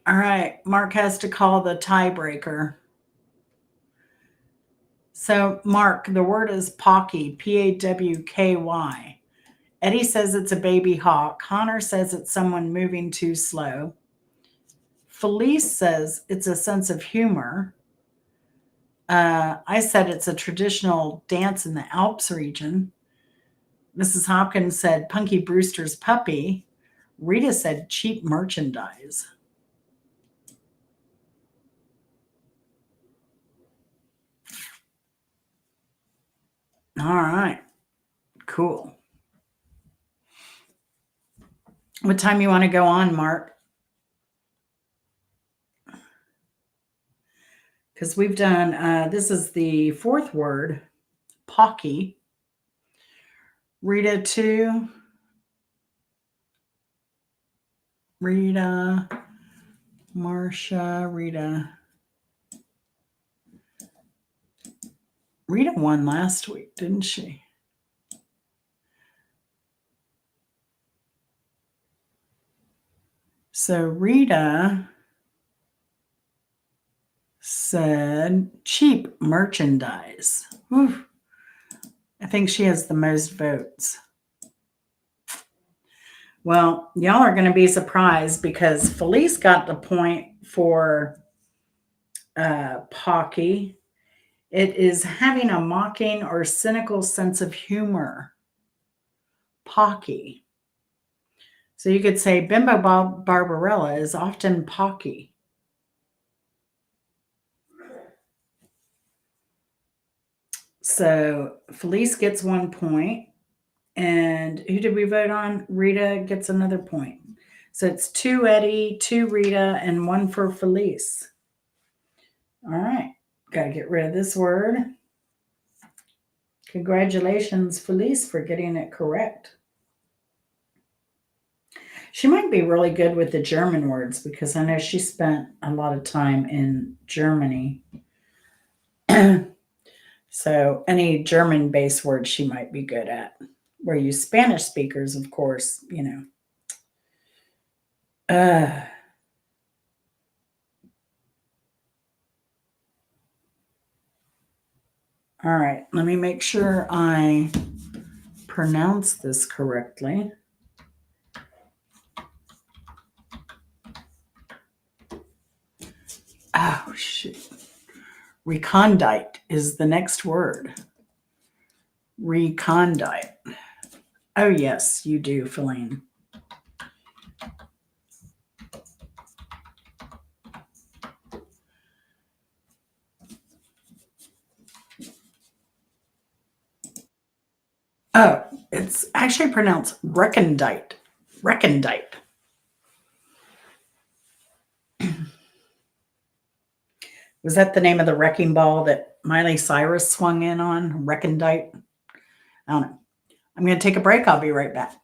All right. Mark has to call the tiebreaker. So, Mark, the word is Pawky, Pawky. Eddie says it's a baby hawk. Connor says it's someone moving too slow. Felice says it's a sense of humor. I said it's a traditional dance in the Alps region. Mrs. Hopkins said Punky Brewster's puppy. Rita said cheap merchandise. All right, cool. What time you want to go on, Mark? Because we've done, this is the fourth word, Pocky. Rita, two. Rita, Marcia, Rita. Rita won last week, didn't she? So Rita said cheap merchandise. Whew. I think she has the most votes. Well, y'all are going to be surprised because Felice got the point for Pocky. It is having a mocking or cynical sense of humor. Pocky. So you could say Bimbo Barbarella is often Pocky. So Felice gets 1 point. And who did we vote on? Rita gets another point. So it's 2 Eddie, 2 Rita, and 1 for Felice. All right. Got to get rid of this word. Congratulations, Felice, for getting it correct. She might be really good with the German words because I know she spent a lot of time in Germany. So any German based words she might be good at. Where you Spanish speakers, of course, you know. All right, let me make sure I pronounce this correctly. Oh, shoot. Recondite is the next word. Recondite. Oh, yes, you do, Feline. Oh, it's actually pronounced recondite. Recondite. Was that the name of the wrecking ball that Miley Cyrus swung in on? Recondite? I don't know. I'm going to take a break. I'll be right back.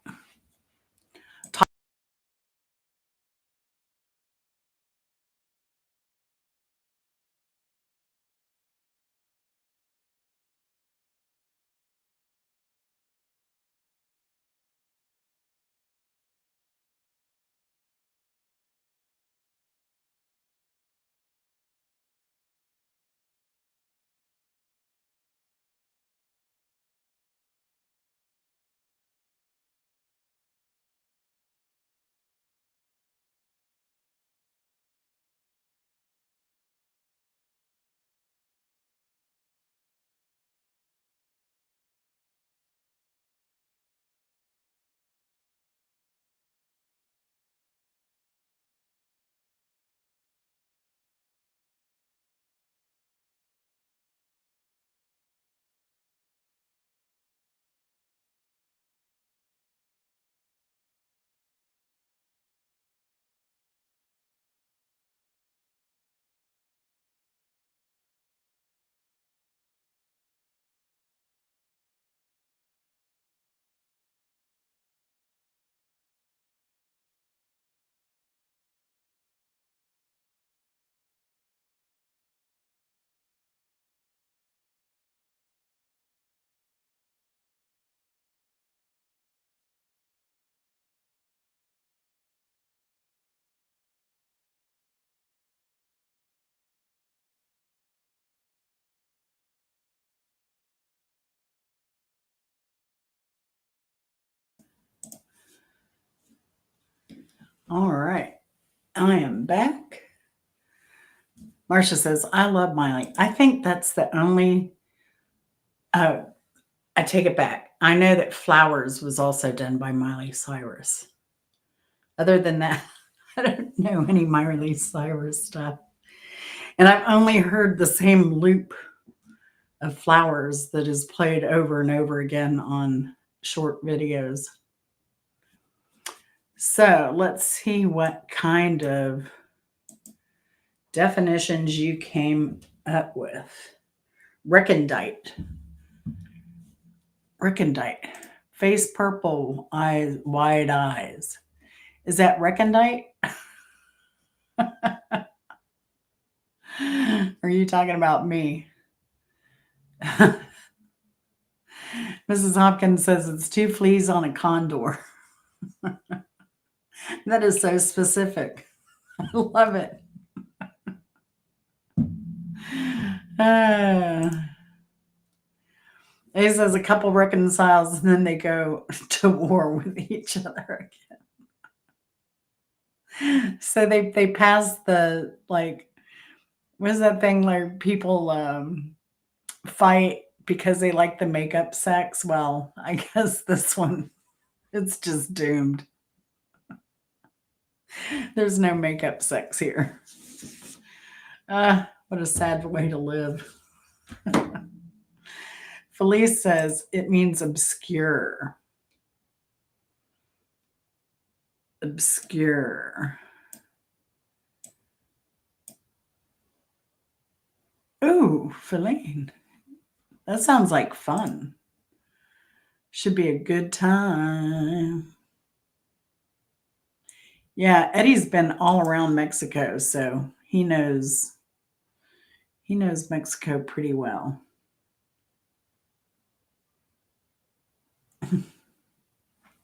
All right. I am back. Marcia says, I love Miley. I think that's the only, uh, I take it back. I know that Flowers was also done by Miley Cyrus. Other than that, I don't know any Miley Cyrus stuff. And I've only heard the same loop of Flowers that is played over and over again on short videos. So let's see what kind of definitions you came up with. Recondite. Recondite. Face purple, eyes, wide eyes. Is that recondite? Are you talking about me? Mrs. Hopkins says it's 2 fleas on a condor. That is so specific. I love it. He says a couple reconciles and then they go to war with each other again. So they pass the, like, what is that thing like people fight because they like the makeup sex? Well, I guess this one, it's just doomed. There's no makeup sex here. What a sad way to live. Felice says it means obscure. Obscure. Ooh, Feline. That sounds like fun. Should be a good time. Yeah, Eddie's been all around Mexico, so he knows Mexico pretty well.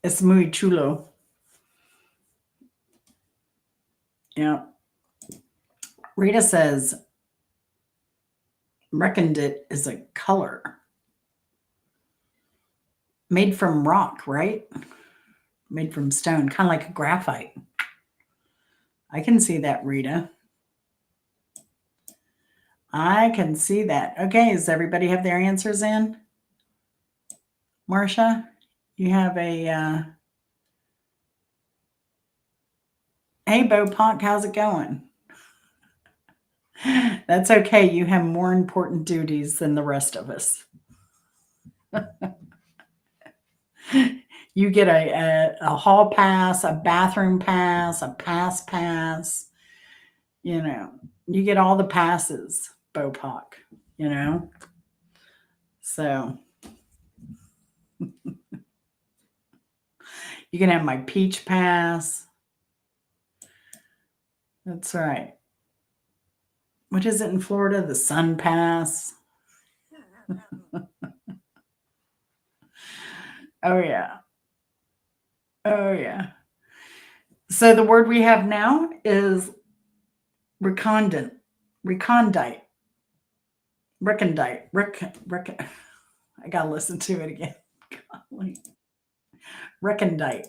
Es muy chulo. Yeah. Rita says recondite is a color made from rock, right? Made from stone, kind of like a graphite. I can see that, Rita. I can see that. Okay, does everybody have their answers in? Marcia, you have a hey, Bo Ponk, how's it going? That's okay. You have more important duties than the rest of us. You get a hall pass, a bathroom pass, a pass. You know, you get all the passes, Bo Ponk, you know? So you can have my peach pass. That's right. What is it in Florida? The sun pass. Oh, yeah. Oh, yeah. So the word we have now is recondite. Recondite. Recondite. I gotta listen to it again. Recondite.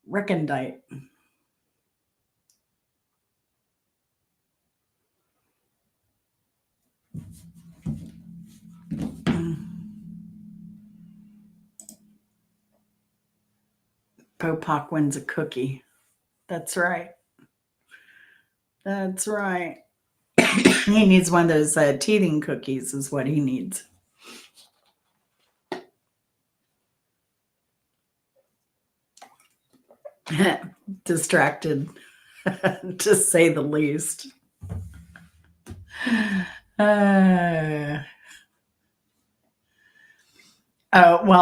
Recondite. Popak wins a cookie. That's right. That's right. He needs one of those teething cookies, is what he needs. Distracted, to say the least. Well,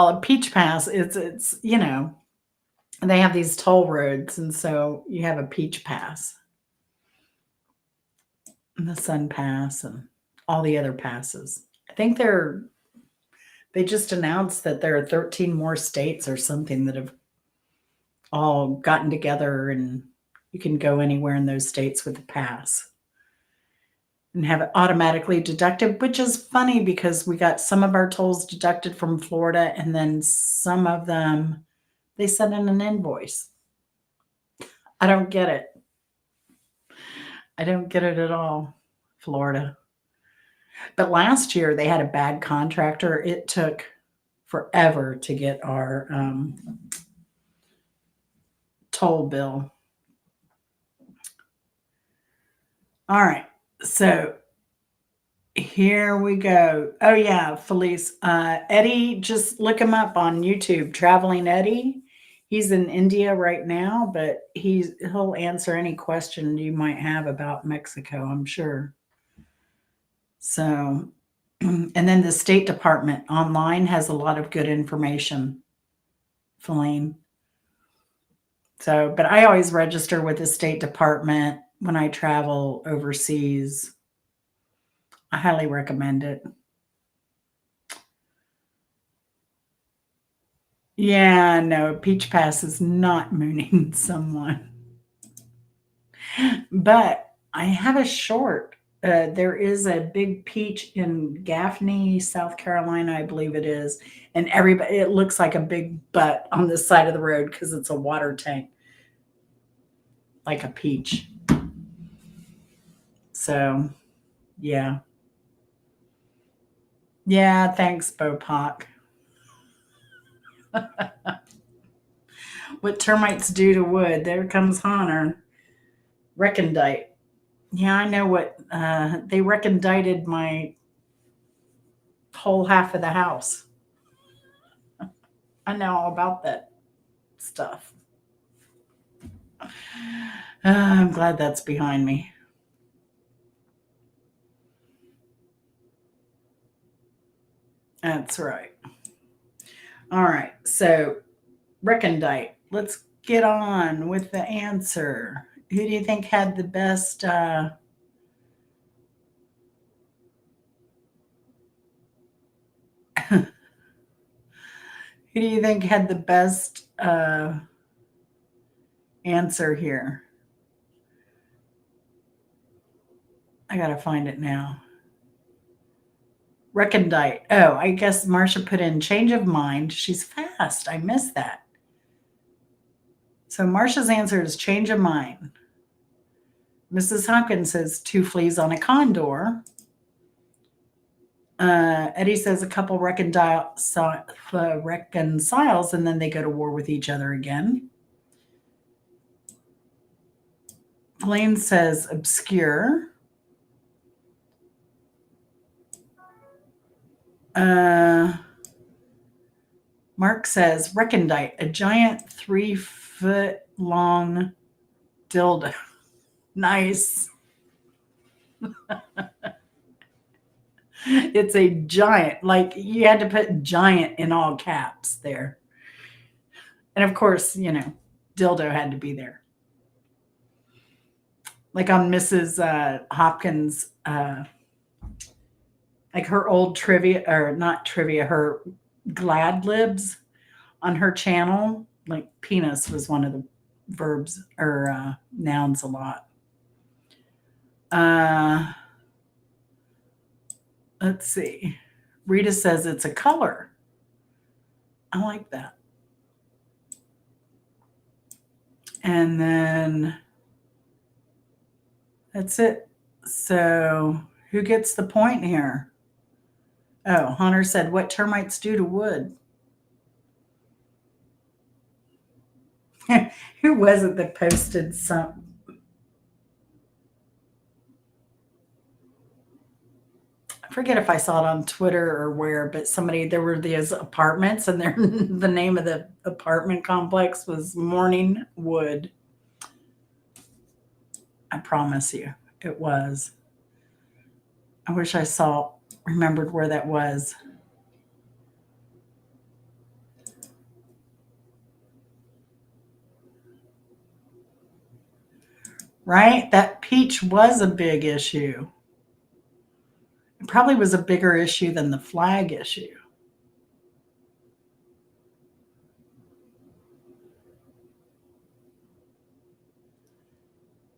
a peach pass, it's they have these toll roads, and so you have a peach pass, and the sun pass, and all the other passes. I think they just announced that there are 13 more states or something that have all gotten together, and you can go anywhere in those states with a pass and have it automatically deducted, which is funny because we got some of our tolls deducted from Florida, and then some of them they sent in an invoice. I don't get it. I don't get it at all, Florida. But last year they had a bad contractor. It took forever to get our toll bill. All right. So here we go. Oh yeah, Felice. Eddie, just look him up on YouTube. Traveling Eddie. He's in India right now, but he'll answer any question you might have about Mexico, I'm sure. So, and then the State Department online has a lot of good information, Feline. So, but I always register with the State Department when I travel overseas. I highly recommend it. Yeah, no, Peach Pass is not mooning someone. But I have a short. There is a big peach in Gaffney, South Carolina, I believe it is. And everybody, it looks like a big butt on the side of the road because it's a water tank, like a peach. So, yeah. Yeah, thanks, Bopak. What termites do to wood. There comes Honor. Recondite. Yeah, I know what they recondited my whole half of the house. I know all about that stuff. I'm glad that's behind me. That's right. All right. So, recondite. Let's get on with the answer. Who do you think had the best? Who do you think had the best answer here? I gotta find it now. Recondite. Oh, I guess Marcia put in change of mind. She's fast. I missed that. So Marcia's answer is change of mind. Mrs. Hopkins says two fleas on a condor. Eddie says a couple reconciles and then they go to war with each other again. Elaine says obscure. Mark says recondite, a giant 3-foot long dildo. Nice. It's a giant, like you had to put giant in all caps there. And of course, dildo had to be there. Like on Mrs. Hopkins, like her old trivia, or not trivia, her glad libs on her channel, like penis was one of the verbs or nouns a lot. Let's see. Rita says it's a color. I like that. And then that's it. So who gets the point here? Oh, Hunter said, what termites do to wood? Who was it that posted some? I forget if I saw it on Twitter or where, but there were these apartments and the name of the apartment complex was Morning Wood. I promise you it was. I wish I remembered where that was. Right? That peach was a big issue. It probably was a bigger issue than the flag issue.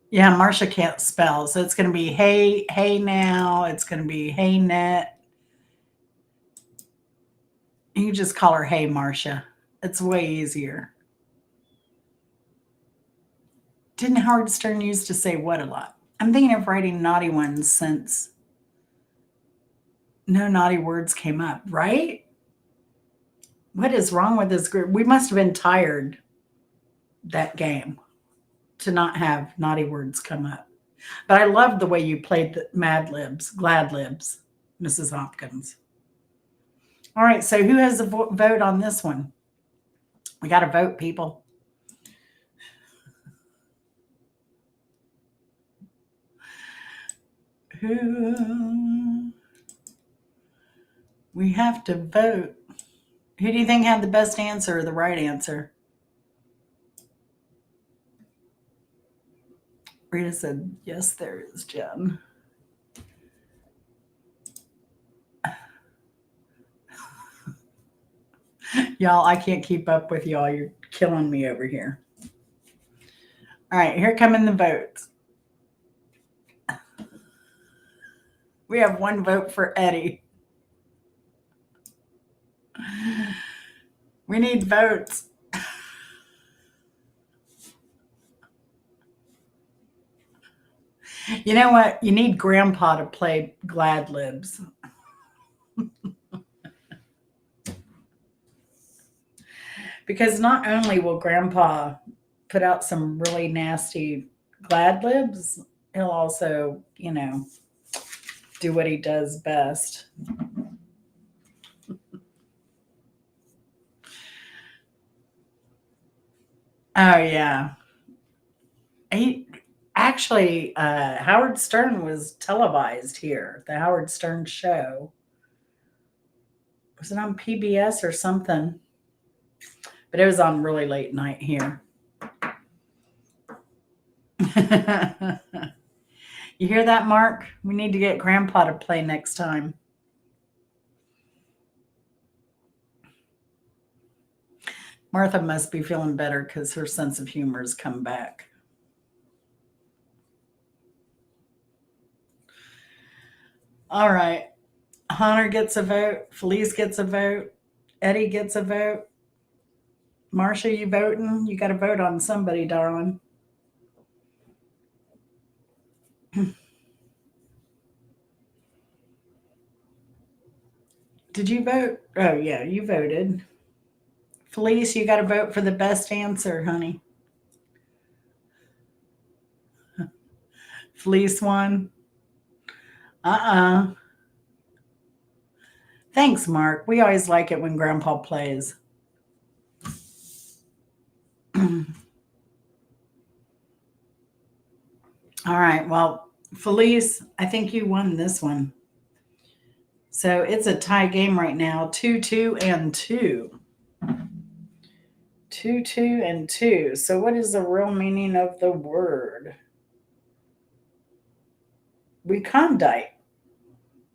Yeah, Marcia can't spell, so it's going to be hey now. It's going to be hey net. You can just call her Hey Marcia. It's way easier. Didn't Howard Stern used to say what a lot? I'm thinking of writing naughty ones since no naughty words came up, right? What is wrong with this group? We must have been tired that game to not have naughty words come up. But I loved the way you played the Mad Libs, Glad Libs, Mrs. Hopkins. All right, so who has a vote on this one? We got to vote, people. Who? We have to vote. Who do you think had the best answer or the right answer? Rita said, yes, there is, Jen. Y'all, I can't keep up with y'all. You're killing me over here. All right, here come in the votes. We have one vote for Eddie. We need votes. You know what? You need Grandpa to play Glad Libs. Because not only will Grandpa put out some really nasty Glad Libs, he'll also, do what he does best. Oh, yeah. Howard Stern was televised here, the Howard Stern show. Was it on PBS or something? But it was on really late night here. You hear that, Mark? We need to get Grandpa to play next time. Martha must be feeling better because her sense of humor has come back. All right. Hunter gets a vote. Felice gets a vote. Eddie gets a vote. Marcia, you voting? You got to vote on somebody, darling. Did you vote? Oh, yeah, you voted. Felice, you got to vote for the best answer, honey. Felice won. Thanks, Mark. We always like it when Grandpa plays. All right. Well, Felice, I think you won this one. So it's a tie game right now, 2-2 and 2. 2-2 and 2. So what is the real meaning of the word? Recondite.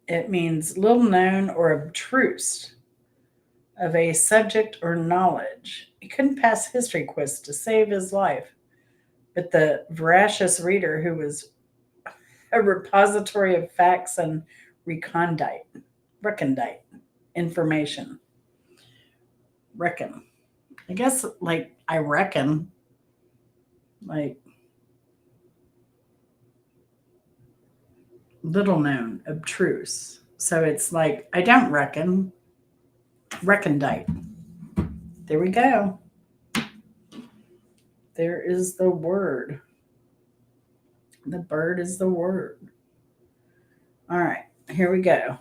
It means little known or abstruse of a subject or knowledge. He couldn't pass history quiz to save his life, but the voracious reader who was a repository of facts and recondite information. Reckon. I guess like I reckon, like little known, abstruse. So it's like I don't reckon, recondite. There we go. There is the word. The bird is the word. All right, here we go.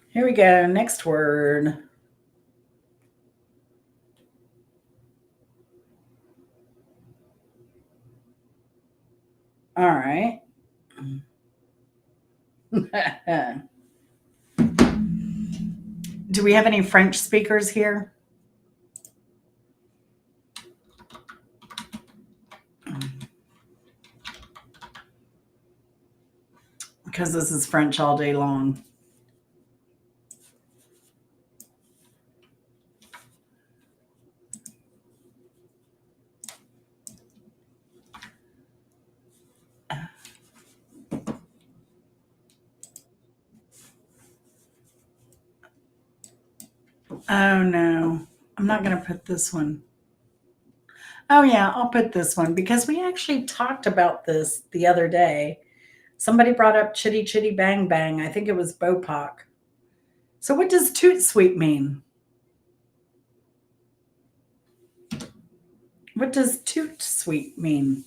Here we go. Next word. All right. Do we have any French speakers here? Because this is French all day long. Oh no. I'm not going to put this one. Oh, yeah, I'll put this one because we actually talked about this the other day. Somebody brought up Chitty Chitty Bang Bang. I think it was Bopak. So, what does toot sweet mean? What does toot sweet mean?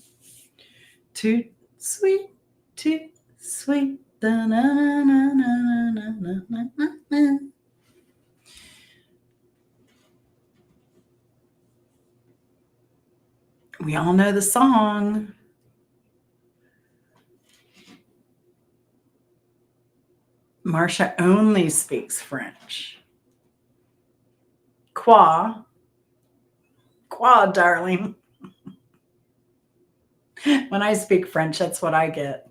Toot sweet, toot sweet. Da, na, na, na, na, na, na, na, na, na. We all know the song. Marcia only speaks French. Quoi? Quoi, darling. When I speak French, that's what I get.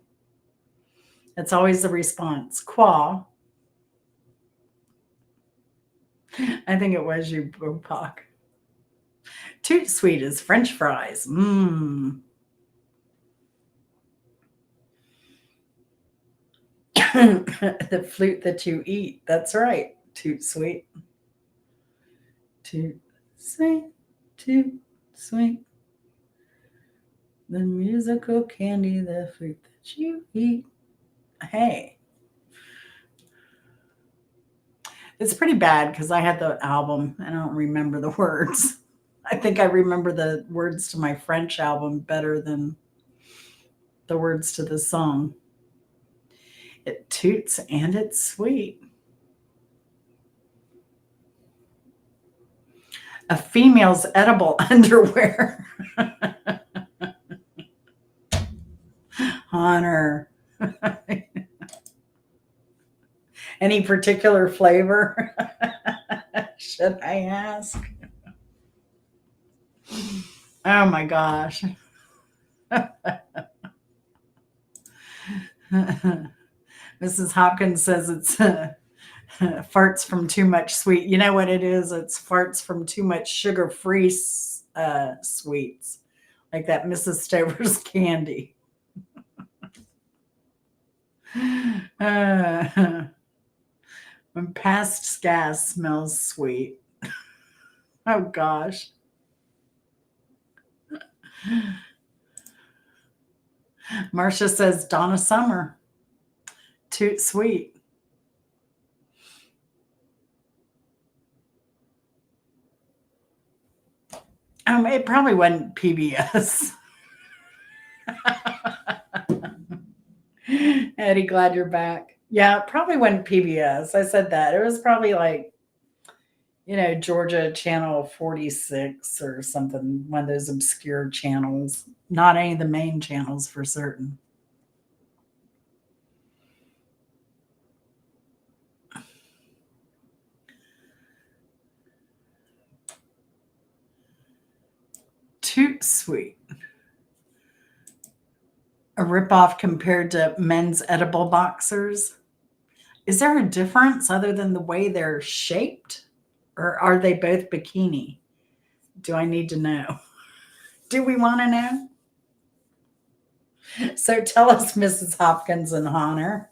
It's always the response. Quoi? I think it was you, Bopak. Toot sweet is French fries. Mmm. The flute that you eat. That's right. Toot sweet. Toot sweet. Toot sweet. The musical candy, the fruit that you eat. Hey. It's pretty bad because I had the album. I don't remember the words. I think I remember the words to my French album better than the words to the song. It toots and it's sweet. A female's edible underwear. Honor. Any particular flavor? Should I ask? Oh my gosh. Mrs. Hopkins says it's farts from too much sweet. You know what it is? It's farts from too much sugar-free sweets, like that Mrs. Stover's candy. When past gas smells sweet. Oh gosh. Marcia says Donna Summer. Toot sweet. It probably wasn't PBS. Eddie, glad you're back. Yeah, it probably wasn't PBS. I said that. It was probably like, Georgia Channel 46 or something, one of those obscure channels. Not any of the main channels for certain. Toot sweet. A ripoff compared to men's edible boxers. Is there a difference other than the way they're shaped? Or are they both bikini? Do I need to know? Do we want to know? So tell us, Mrs. Hopkins and Honor.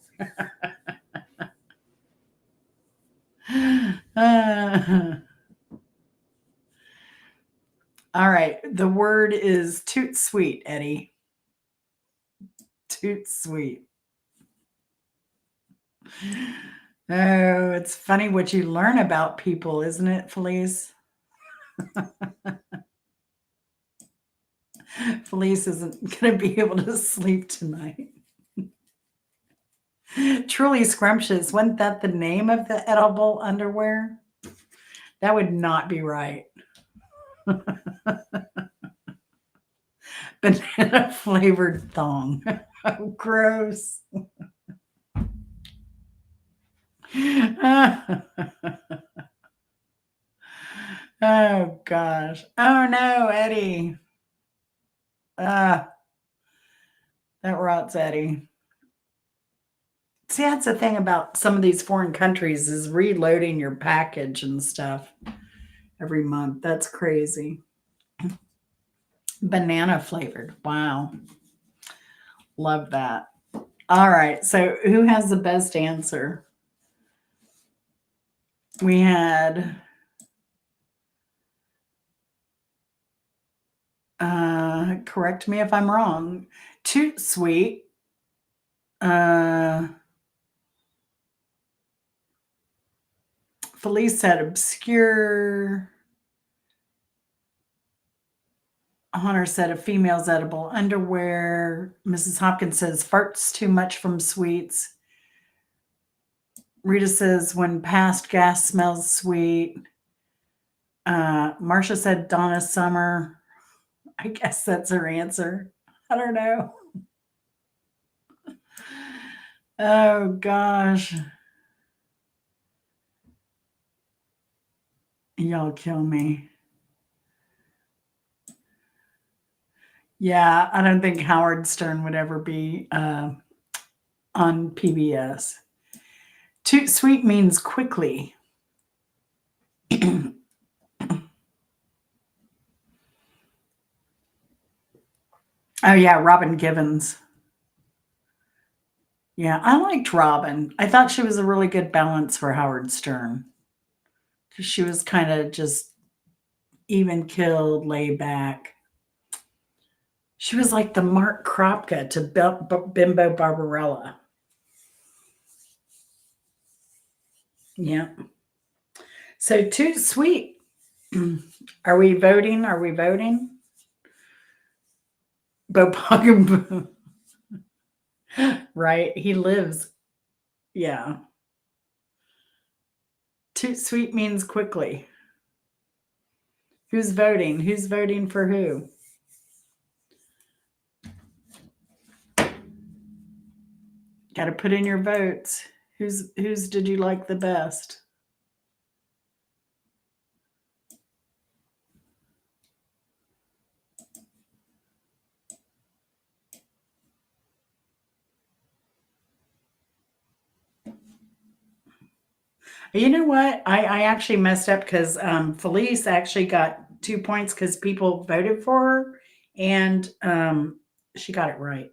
All right. The word is toot sweet, Eddie. Toot sweet. Oh, it's funny what you learn about people, isn't it, Felice? Felice isn't going to be able to sleep tonight. Truly scrumptious. Wasn't that the name of the edible underwear? That would not be right. Banana flavored thong. Oh, gross. Oh gosh. Oh no, Eddie. That rots Eddie. See, that's the thing about some of these foreign countries is reloading your package and stuff every month. That's crazy. Banana flavored. Wow. Love that. All right. So who has the best answer? We had Correct me if I'm wrong. Toot sweet. Uh, Felice said obscure. Hunter said a female's edible underwear. Mrs. Hopkins says farts too much from sweets. Rita says when past gas smells sweet. Marcia said Donna Summer. I guess that's her answer. I don't know. Oh gosh. Y'all kill me. Yeah, I don't think Howard Stern would ever be on PBS. Too sweet means quickly. Oh yeah, Robin Givens. Yeah, I liked Robin. I thought she was a really good balance for Howard Stern because she was kind of just even killed, laid back. She was like the Mark Kropka to Bimbo Barbarella. Yeah. So too sweet. Are we voting? Are we voting? Bo right? He lives. Yeah. Too sweet means quickly. Who's voting? Who's voting for who? Got to put in your votes. Who's did you like the best? You know what? I actually messed up because Felice actually got 2 points because people voted for her, and she got it right.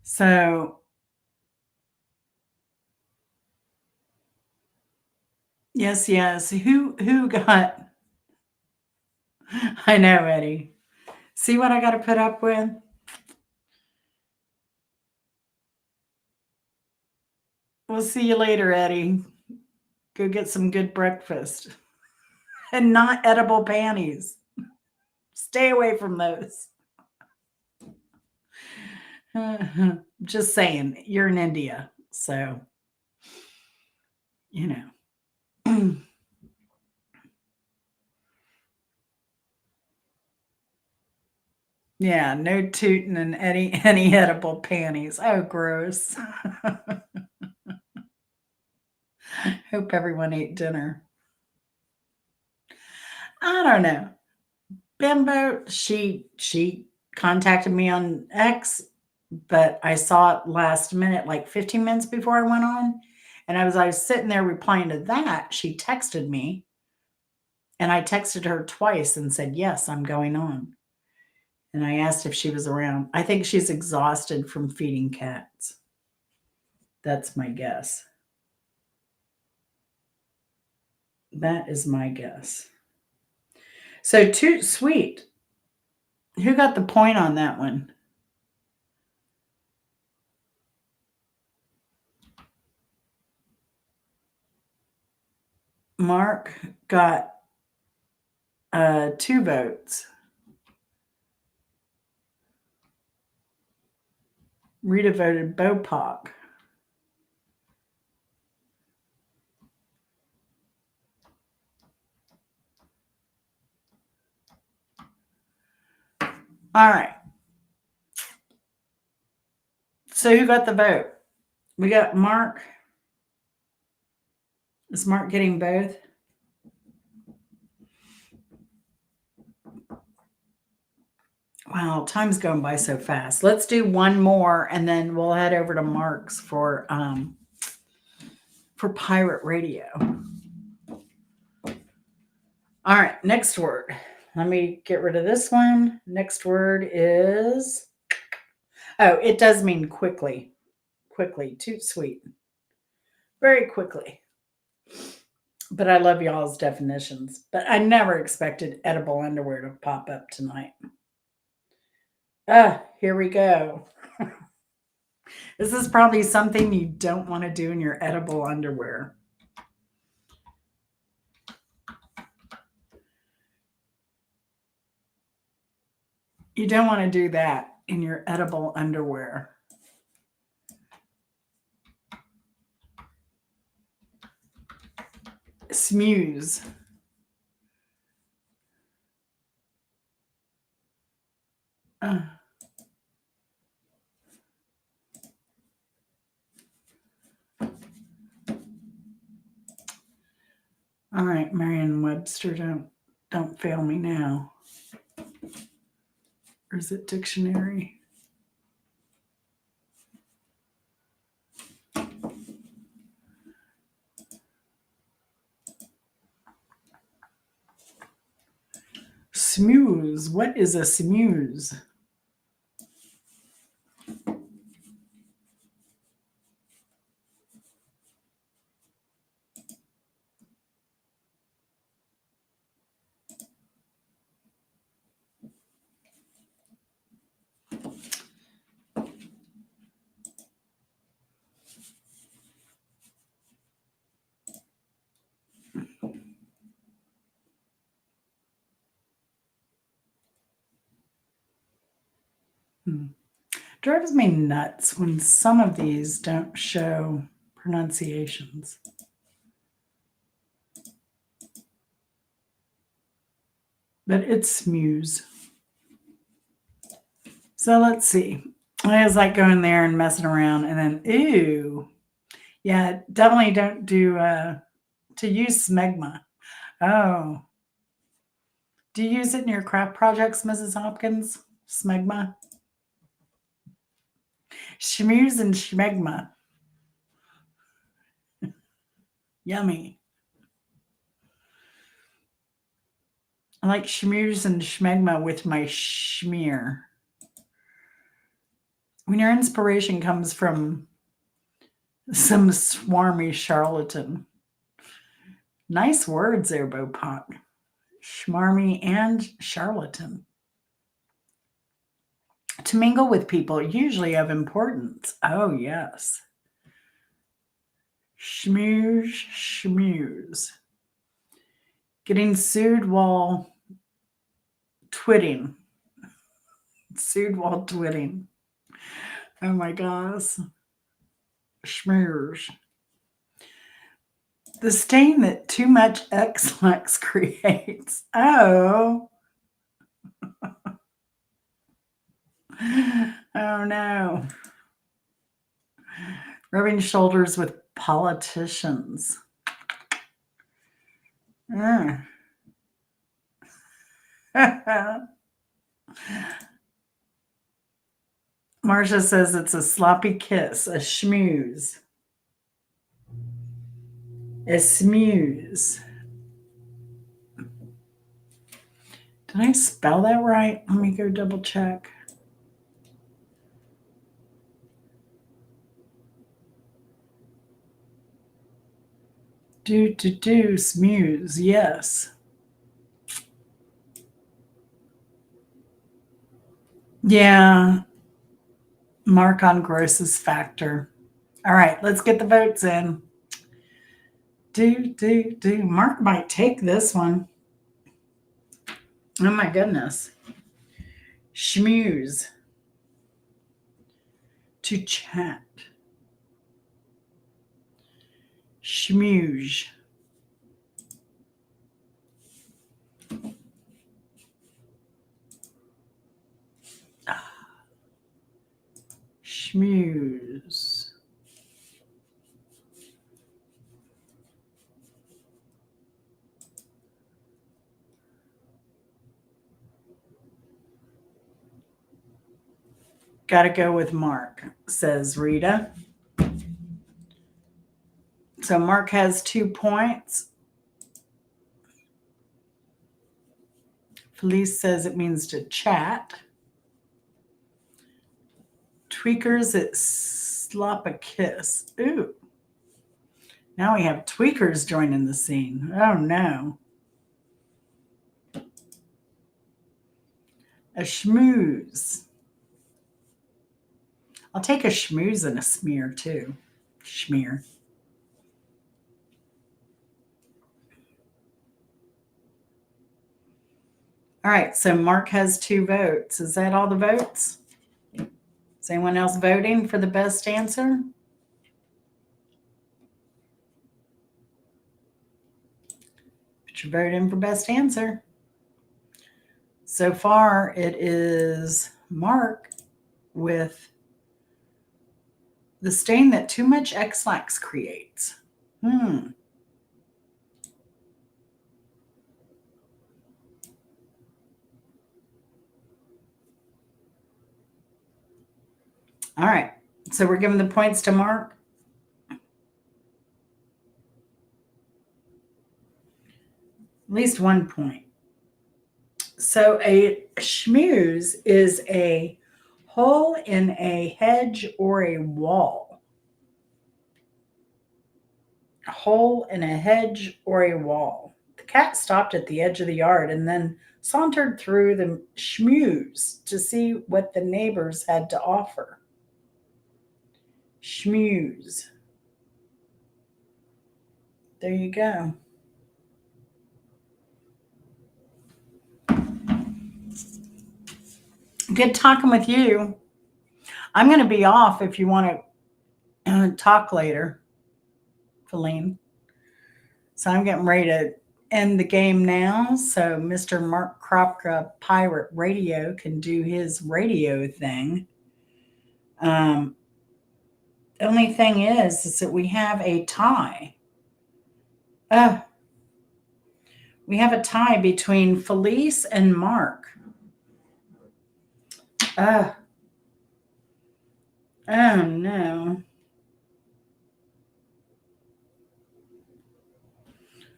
So yes, yes. Who got? I know, Eddie. See what I got to put up with? We'll see you later, Eddie. Go get some good breakfast and not edible panties. Stay away from those. Just saying, you're in India, so you know. Yeah, no tooting and any edible panties. Oh, gross. Hope everyone ate dinner. I don't know. Bimbo, she contacted me on X, but I saw it last minute, like 15 minutes before I went on. And I was sitting there replying to that, she texted me, and I texted her twice and said, "Yes, I'm going on." And I asked if she was around. I think she's exhausted from feeding cats. That's my guess. That is my guess. So too sweet. Who got the point on that one? Mark got 2 votes. Rita voted Bopak. All right. So who got the vote? We got Mark. Is Mark getting both? Wow, time's going by so fast. Let's do one more and then we'll head over to Mark's for pirate radio. All right, next word. Let me get rid of this one. Next word is it does mean quickly. Quickly, too sweet. Very quickly. But I love y'all's definitions. But I never expected edible underwear to pop up tonight. Here we go. This is probably something you don't want to do in your edible underwear. You don't want to do that in your edible underwear. Smooze. Uh. All right, Merriam-Webster, don't fail me now. Or is it dictionary? Smooze. What is a smooze? Drives me nuts when some of these don't show pronunciations. But it's smooze. So let's see. I was like going there and messing around and then, ew. Yeah, definitely don't do, to use smegma. Oh. Do you use it in your craft projects, Mrs. Hopkins? Smegma? Schmooze and schmegma. Yummy. I like schmooze and schmegma with my schmear. When your inspiration comes from some swarmy charlatan. Nice words there, Bopot. Schmarmy and charlatan. To mingle with people usually of importance. Oh, yes. Schmooze. Getting sued while twitting. Sued while twitting. Oh my gosh. Schmooze. The stain that too much X-Lax creates. Oh. Oh no. Rubbing shoulders with politicians. Marcia says it's a sloppy kiss, a schmooze. A smooze. Did I spell that right? Let me go double check. Do, smooze, yes. Yeah. Mark on Gross's factor. All right, let's get the votes in. Do. Mark might take this one. Oh my goodness. Schmooze. To chat. Schmooze. Schmooze. Gotta go with Mark, says Rita. So Mark has 2 points. Felice says it means to chat. Tweakers, it slop a kiss. Ooh. Now we have tweakers joining the scene. Oh no. A schmooze. I'll take a schmooze and a smear too. Schmear. All right, so Mark has 2 votes. Is that all the votes? Is anyone else voting for the best answer? Put your vote in for best answer. So far, it is Mark with the stain that too much X-Lax creates. All right. So we're giving the points to Mark. At least 1 point. So a schmooze is a hole in a hedge or a wall. A hole in a hedge or a wall. The cat stopped at the edge of the yard and then sauntered through the schmooze to see what the neighbors had to offer. Schmooze. There you go. Good talking with you. I'm going to be off if you want to talk later, Feline. So I'm getting ready to end the game now. So Mr. Mark Kropka Pirate Radio can do his radio thing. The only thing is that we have a tie. We have a tie between Felice and Mark. Oh no.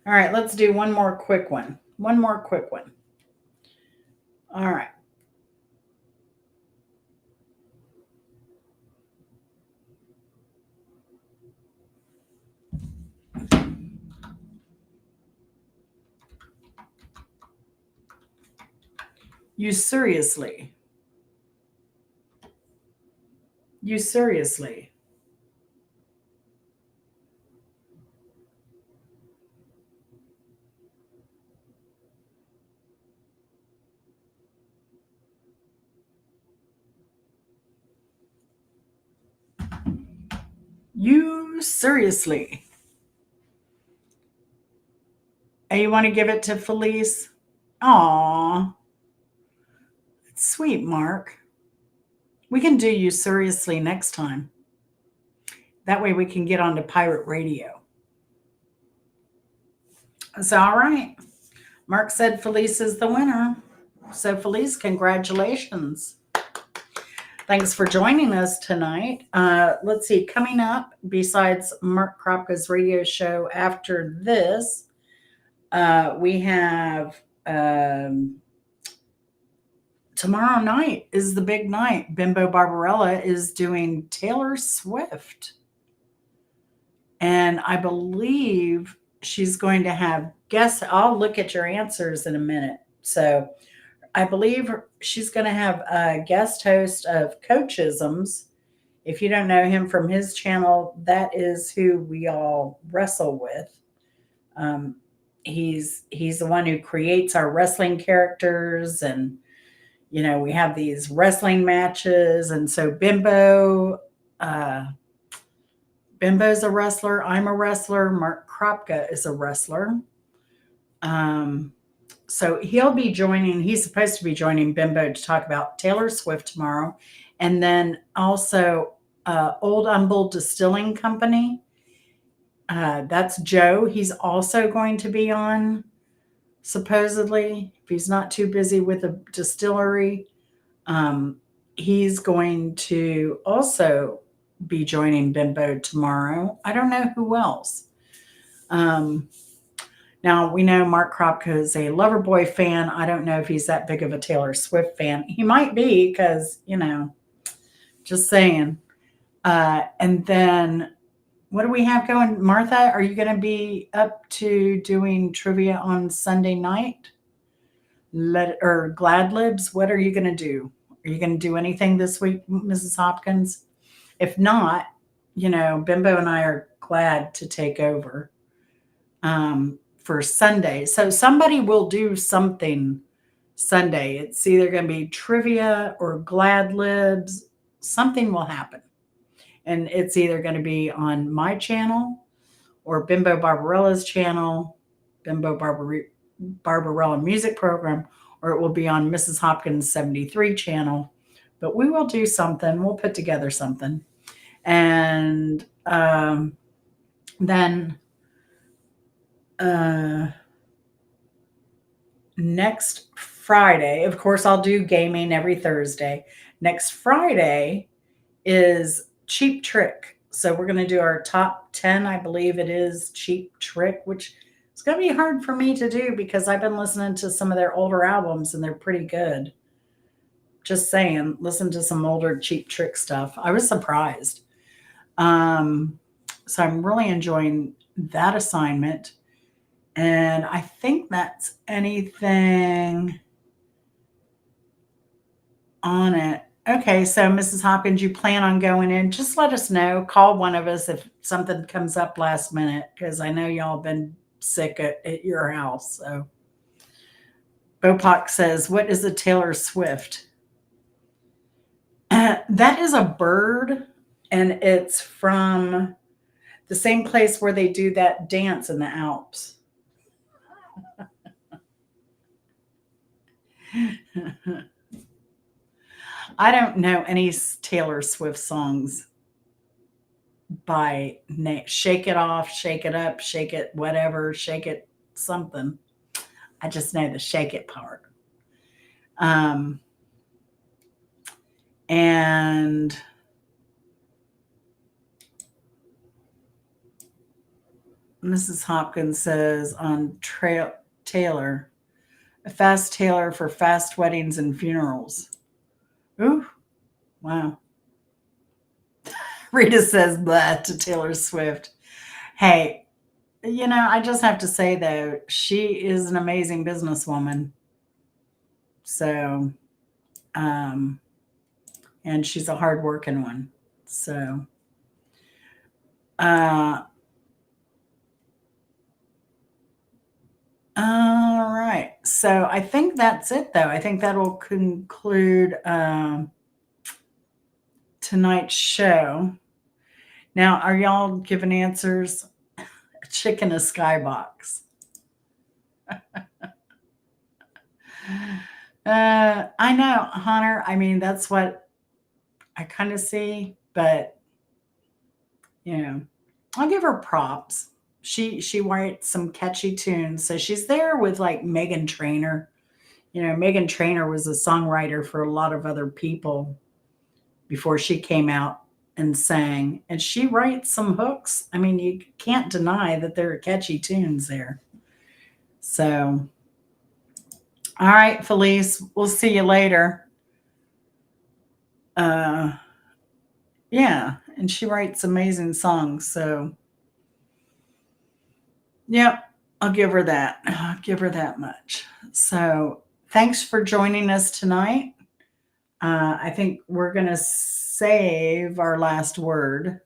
All right, let's do one more quick one. One more quick one. All right. You seriously. You seriously. You seriously. And you want to give it to Felice? Aw. Sweet, Mark. We can do you seriously next time. That way we can get on to pirate radio. So, all right. Mark said Felice is the winner. So, Felice, congratulations. Thanks for joining us tonight. Let's see, coming up, besides Mark Kropka's radio show after this, we have tomorrow night is the big night. Bimbo Barbarella is doing Taylor Swift. And I believe she's going to have guests. I'll look at your answers in a minute. So I believe she's going to have a guest host of Coachisms. If you don't know him from his channel, that is who we all wrestle with. He's the one who creates our wrestling characters, and we have these wrestling matches. And so Bimbo's a wrestler. I'm a wrestler. Mark Kropka is a wrestler. So he'll be joining. He's supposed to be joining Bimbo to talk about Taylor Swift tomorrow, and then also Old Humble Distilling Company. That's Joe. He's also going to be on, supposedly, if he's not too busy with a distillery. He's going to also be joining Bimbo tomorrow. I don't know who else. Now, we know Mark Kropka is a Loverboy fan. I don't know if he's that big of a Taylor Swift fan. He might be because, just saying. And then What do we have going? Martha, are you going to be up to doing trivia on Sunday night? Or Glad Libs? What are you going to do? Are you going to do anything this week, Mrs. Hopkins? If not, Bimbo and I are glad to take over for Sunday. So somebody will do something Sunday. It's either going to be trivia or Glad Libs. Something will happen. And it's either going to be on my channel or Bimbo Barbarella's channel, Bimbo Barbarella Music Program, or it will be on Mrs. Hopkins 73 channel. But we will do something. We'll put together something. And then next Friday, of course, I'll do gaming every Thursday. Next Friday is Cheap Trick. So we're going to do our top 10, I believe it is, Cheap Trick, which is going to be hard for me to do because I've been listening to some of their older albums and they're pretty good. Just saying, listen to some older Cheap Trick stuff. I was surprised. So I'm really enjoying that assignment. And I think that's anything on it. Okay, so Mrs. Hopkins, you plan on going in? Just let us know. Call one of us if something comes up last minute, because I know y'all been sick at your house. So Bopak says, what is a Taylor Swift? That is a bird, and it's from the same place where they do that dance in the Alps. I don't know any Taylor Swift songs by name. Shake It Off, Shake It Up, Shake It whatever, Shake It something. I just know the Shake It part. And Mrs. Hopkins says on Taylor, a fast Taylor for fast weddings and funerals. Ooh, wow. Rita says that to Taylor Swift. Hey, I just have to say though, she is an amazing businesswoman. So, and she's a hardworking one. So, all right. So I think that's it, though. I think that will conclude tonight's show. Now, are y'all giving answers? A chicken, a skybox. I know, Hunter. I mean, that's what I kind of see, but I'll give her props. She writes some catchy tunes. So she's there with like Megan Trainor. Megan Trainor was a songwriter for a lot of other people before she came out and sang. And she writes some hooks. I mean, you can't deny that there are catchy tunes there. So, all right, Felice, we'll see you later. Yeah, and she writes amazing songs. So, yep, I'll give her that. I'll give her that much. So, thanks for joining us tonight. I think we're going to save our last word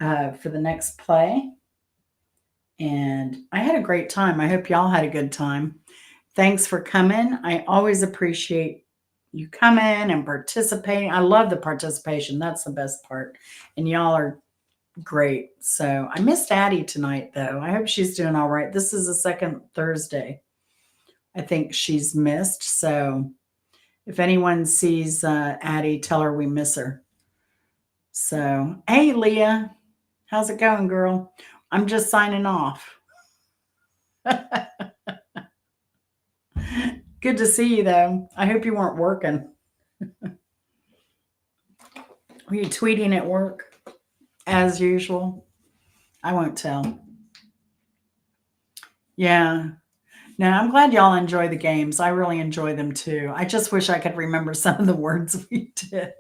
for the next play. And I had a great time. I hope y'all had a good time. Thanks for coming. I always appreciate you coming and participating. I love the participation. That's the best part. And y'all are great. So I missed Addie tonight, though. I hope she's doing all right. This is the second Thursday I think she's missed. So if anyone sees Addie, tell her we miss her. So, hey, Leah, how's it going, girl? I'm just signing off. Good to see you, though. I hope you weren't working. Were you tweeting at work as usual? I won't tell. Yeah. No, I'm glad y'all enjoy the games. I really enjoy them too. I just wish I could remember some of the words we did.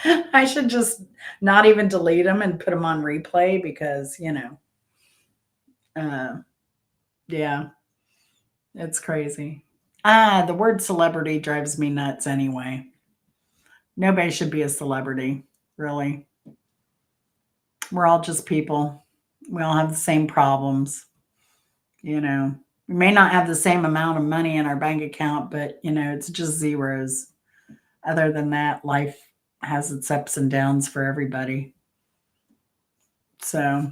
I should just not even delete them and put them on replay because, uh, yeah, it's crazy. The word celebrity drives me nuts anyway. Nobody should be a celebrity, really. We're all just people. We all have the same problems, you know. We may not have the same amount of money in our bank account, but, it's just zeros. Other than that, life has its ups and downs for everybody. So,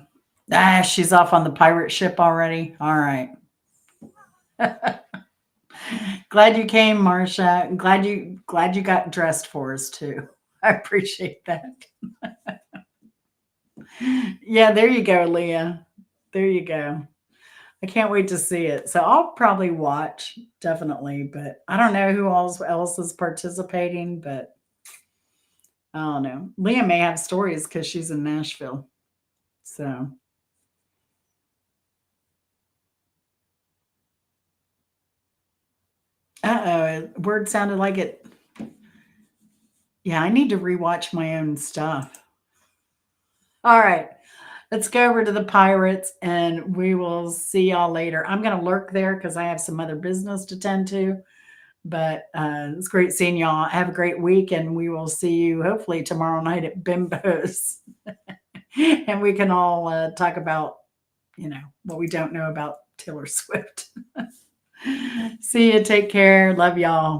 she's off on the pirate ship already. All right. Glad you came, Marcia. Glad you got dressed for us too. I appreciate that. Yeah, there you go, Leah. There you go. I can't wait to see it. So I'll probably watch, definitely, but I don't know who else is participating, but I don't know. Leah may have stories because she's in Nashville. So, word sounded like it. Yeah, I need to rewatch my own stuff. All right. Let's go over to the Pirates and we will see y'all later. I'm going to lurk there because I have some other business to tend to. But it's great seeing y'all. Have a great week, and we will see you hopefully tomorrow night at Bimbo's. And we can all talk about, what we don't know about Taylor Swift. See you. Take care. Love y'all.